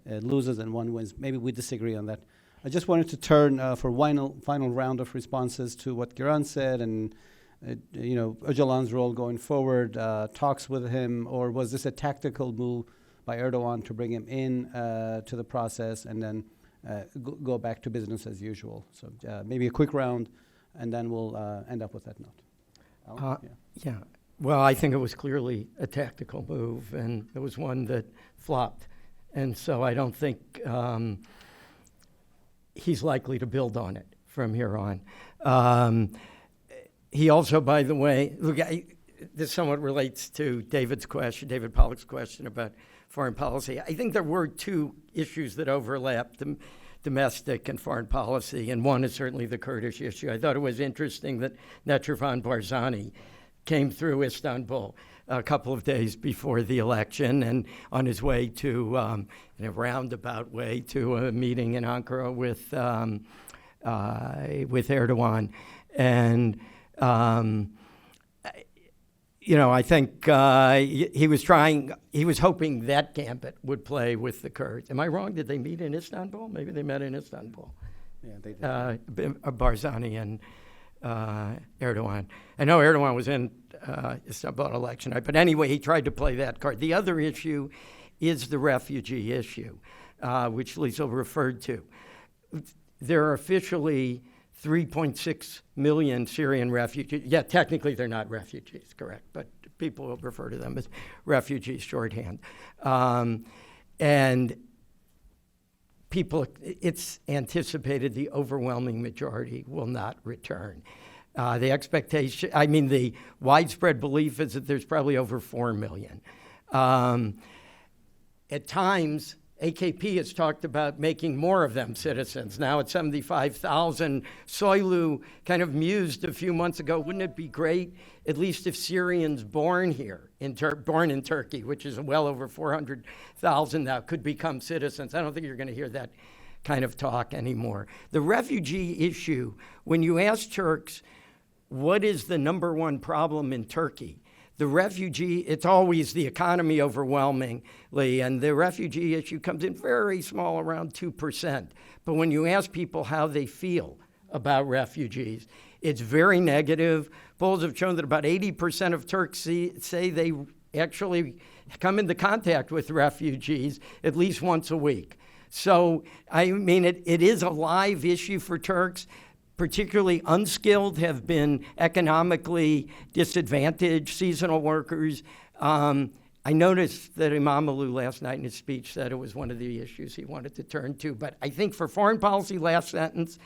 loses and one wins. Maybe we disagree on that. I just wanted to turn for final round of responses to what Giran said and Öcalan's role going forward, talks with him, or was this a tactical move by Erdogan to bring him in to the process and then go back to business as usual? So maybe a quick round, and then we'll end up with that note. Yeah. Well, I think it was clearly a tactical move, and it was one that flopped. And so I don't think he's likely to build on it from here on. He also, by the way, look, this somewhat relates to David Pollock's question about foreign policy. I think there were two issues that overlapped, domestic and foreign policy, and one is certainly the Kurdish issue. I thought it was interesting that Netrifan Barzani came through Istanbul a couple of days before the election and on his way to, in a roundabout way, to a meeting in Ankara with Erdogan. And I think he was hoping that gambit would play with the Kurds. Am I wrong? Did they meet in Istanbul? Maybe they met in Istanbul. Yeah, they did. Barzani and Erdogan. I know Erdogan was in Istanbul election night, but anyway, he tried to play that card. The other issue is the refugee issue, which Lisa referred to. There are officially 3.6 million Syrian refugees. Yeah, technically they're not refugees, correct, but people will refer to them as refugees shorthand. And it's anticipated the overwhelming majority will not return. The widespread belief is that there's probably over 4 million. At times, AKP has talked about making more of them citizens. Now at 75,000, Soylu kind of mused a few months ago, wouldn't it be great, at least if Syrians born here, born in Turkey, which is well over 400,000 now, could become citizens. I don't think you're going to hear that kind of talk anymore. The refugee issue, when you ask Turks, what is the number one problem in Turkey? The refugee, it's always the economy overwhelmingly, and the refugee issue comes in very small, around 2%. But when you ask people how they feel about refugees, it's very negative. Polls have shown that about 80% of Turks say they actually come into contact with refugees at least once a week. So, it is a live issue for Turks. Particularly unskilled have been economically disadvantaged, seasonal workers. I noticed that Imamoglu last night in his speech said it was one of the issues he wanted to turn to. But I think for foreign policy, last sentence,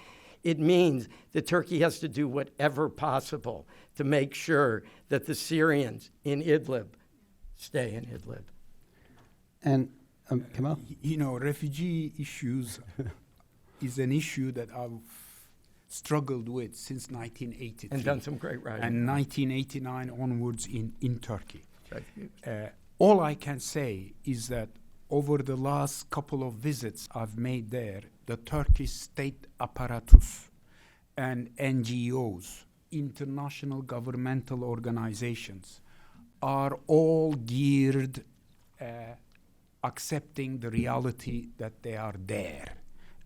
it means that Turkey has to do whatever possible to make sure that the Syrians in Idlib stay in Idlib. And Kemal? Refugee issues is an issue that I've struggled with since 1983. And done some great writing. And 1989 onwards in Turkey. All I can say is that over the last couple of visits I've made there, the Turkish state apparatus and NGOs, international governmental organizations, are all geared accepting the reality that they are there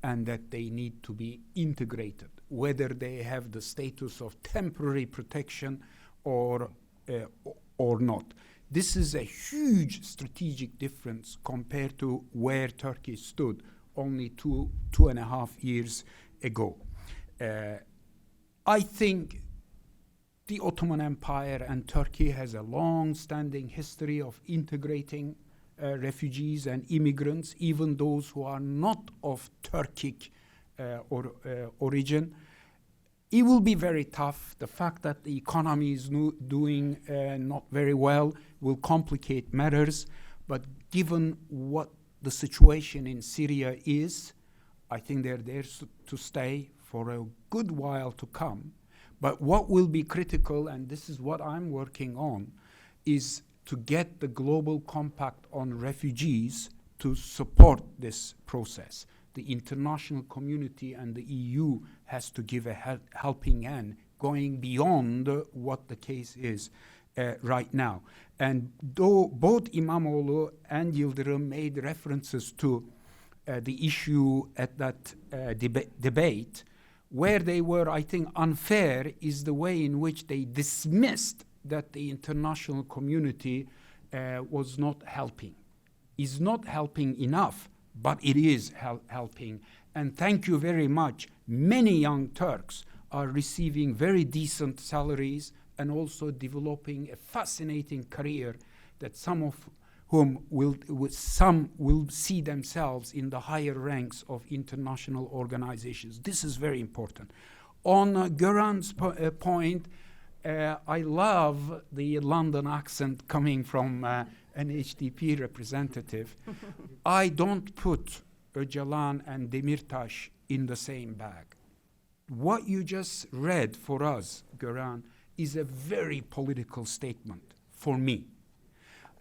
and that they need to be integrated, whether they have the status of temporary protection or not. This is a huge strategic difference compared to where Turkey stood only two and a half years ago. I think the Ottoman Empire and Turkey has a long-standing history of integrating refugees and immigrants, even those who are not of Turkic origin. It will be very tough. The fact that the economy is doing not very well will complicate matters. But given what the situation in Syria is, I think they're there to stay for a good while to come. But what will be critical, and this is what I'm working on, is to get the global compact on refugees to support this process. The international community and the EU has to give a helping hand going beyond what the case is right now. And though both Imamoglu and Yildirim made references to the issue at that debate, where they were, I think, unfair is the way in which they dismissed that the international community was not helping. Is not helping enough, but it is helping. And thank you very much. Many young Turks are receiving very decent salaries and also developing a fascinating career that some of whom will see themselves in the higher ranks of international organizations. This is very important. On Göran's point, I love the London accent coming from an HDP representative. I don't put Jalan and Demirtas in the same bag. What you just read for us, Göran, is a very political statement for me.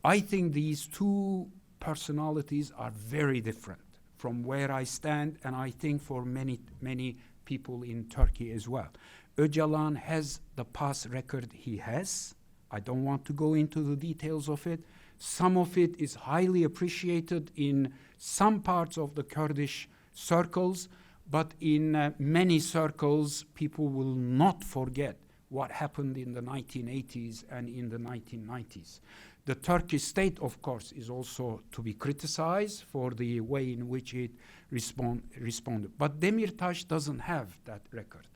I think these two personalities are very different from where I stand, and I think for many, many people in Turkey as well. Öcalan has the past record he has. I don't want to go into the details of it. Some of it is highly appreciated in some parts of the Kurdish circles, but in many circles, people will not forget what happened in the 1980s and in the 1990s. The Turkish state, of course, is also to be criticized for the way in which it responded. But Demirtas doesn't have that record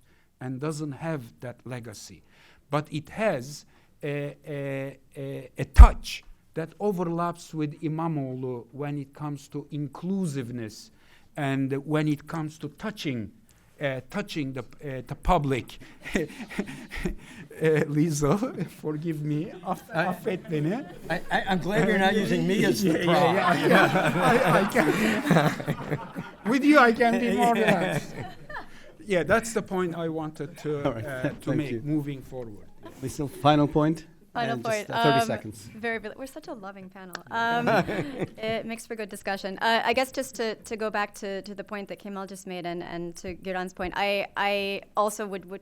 and doesn't have that legacy. But it has a touch that overlaps with Imamoglu when it comes to inclusiveness and when it comes to touching the public. Lizo, forgive me. Affet beni. I'm glad you're not using me as the prop. I can. With you, I can be more relaxed. Yeah, that's the point I wanted to make you. moving forward. Lisa, final point. Final And point. just, 30 seconds. We're such a loving panel. It makes for good discussion. I guess just to go back to the point that Kemal just made and to Göran's point, I also would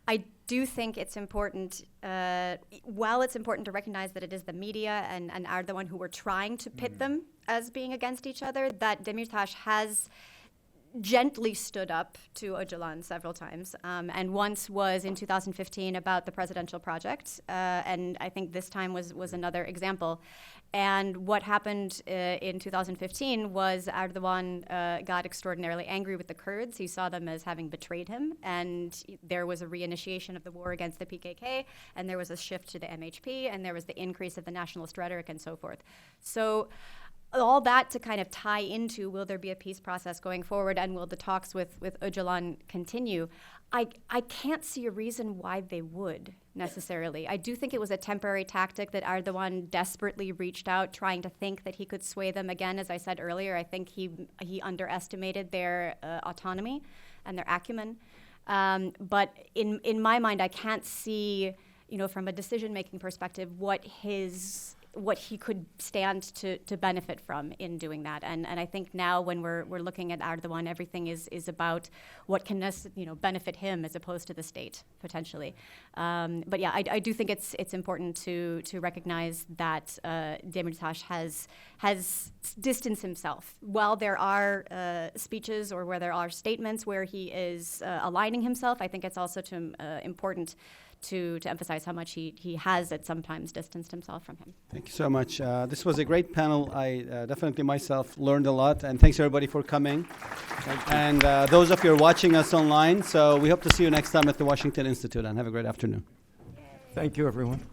I do think it's important, while it's important to recognize that it is the media and Erdogan who were trying to pit them as being against each other, that Demirtas has gently stood up to Öcalan several times, and once was in 2015 about the presidential project, and I think this time was another example. And what happened in 2015 was Erdogan got extraordinarily angry with the Kurds. He saw them as having betrayed him, and there was a reinitiation of the war against the PKK, and there was a shift to the MHP, and there was the increase of the nationalist rhetoric and so forth. So all that to kind of tie into, will there be a peace process going forward, and will the talks with Öcalan continue? I can't see a reason why they would necessarily. I do think it was a temporary tactic that Erdogan desperately reached out, trying to think that he could sway them again. As I said earlier, I think he underestimated their autonomy and their acumen. But in my mind, I can't see, from a decision-making perspective, what he could stand to benefit from in doing that. And I think now when we're looking at Erdogan, everything is about what can benefit him as opposed to the state, potentially. But yeah, I do think it's important to recognize that Demirtas has distanced himself. While there are speeches or where there are statements where he is aligning himself, I think it's also important to emphasize how much he has at sometimes distanced himself from him. Thank you so much. This was a great panel. I definitely myself learned a lot, and thanks everybody for coming. And those of you who are watching us online, so we hope to see you next time at the Washington Institute, and have a great afternoon. Thank you, everyone.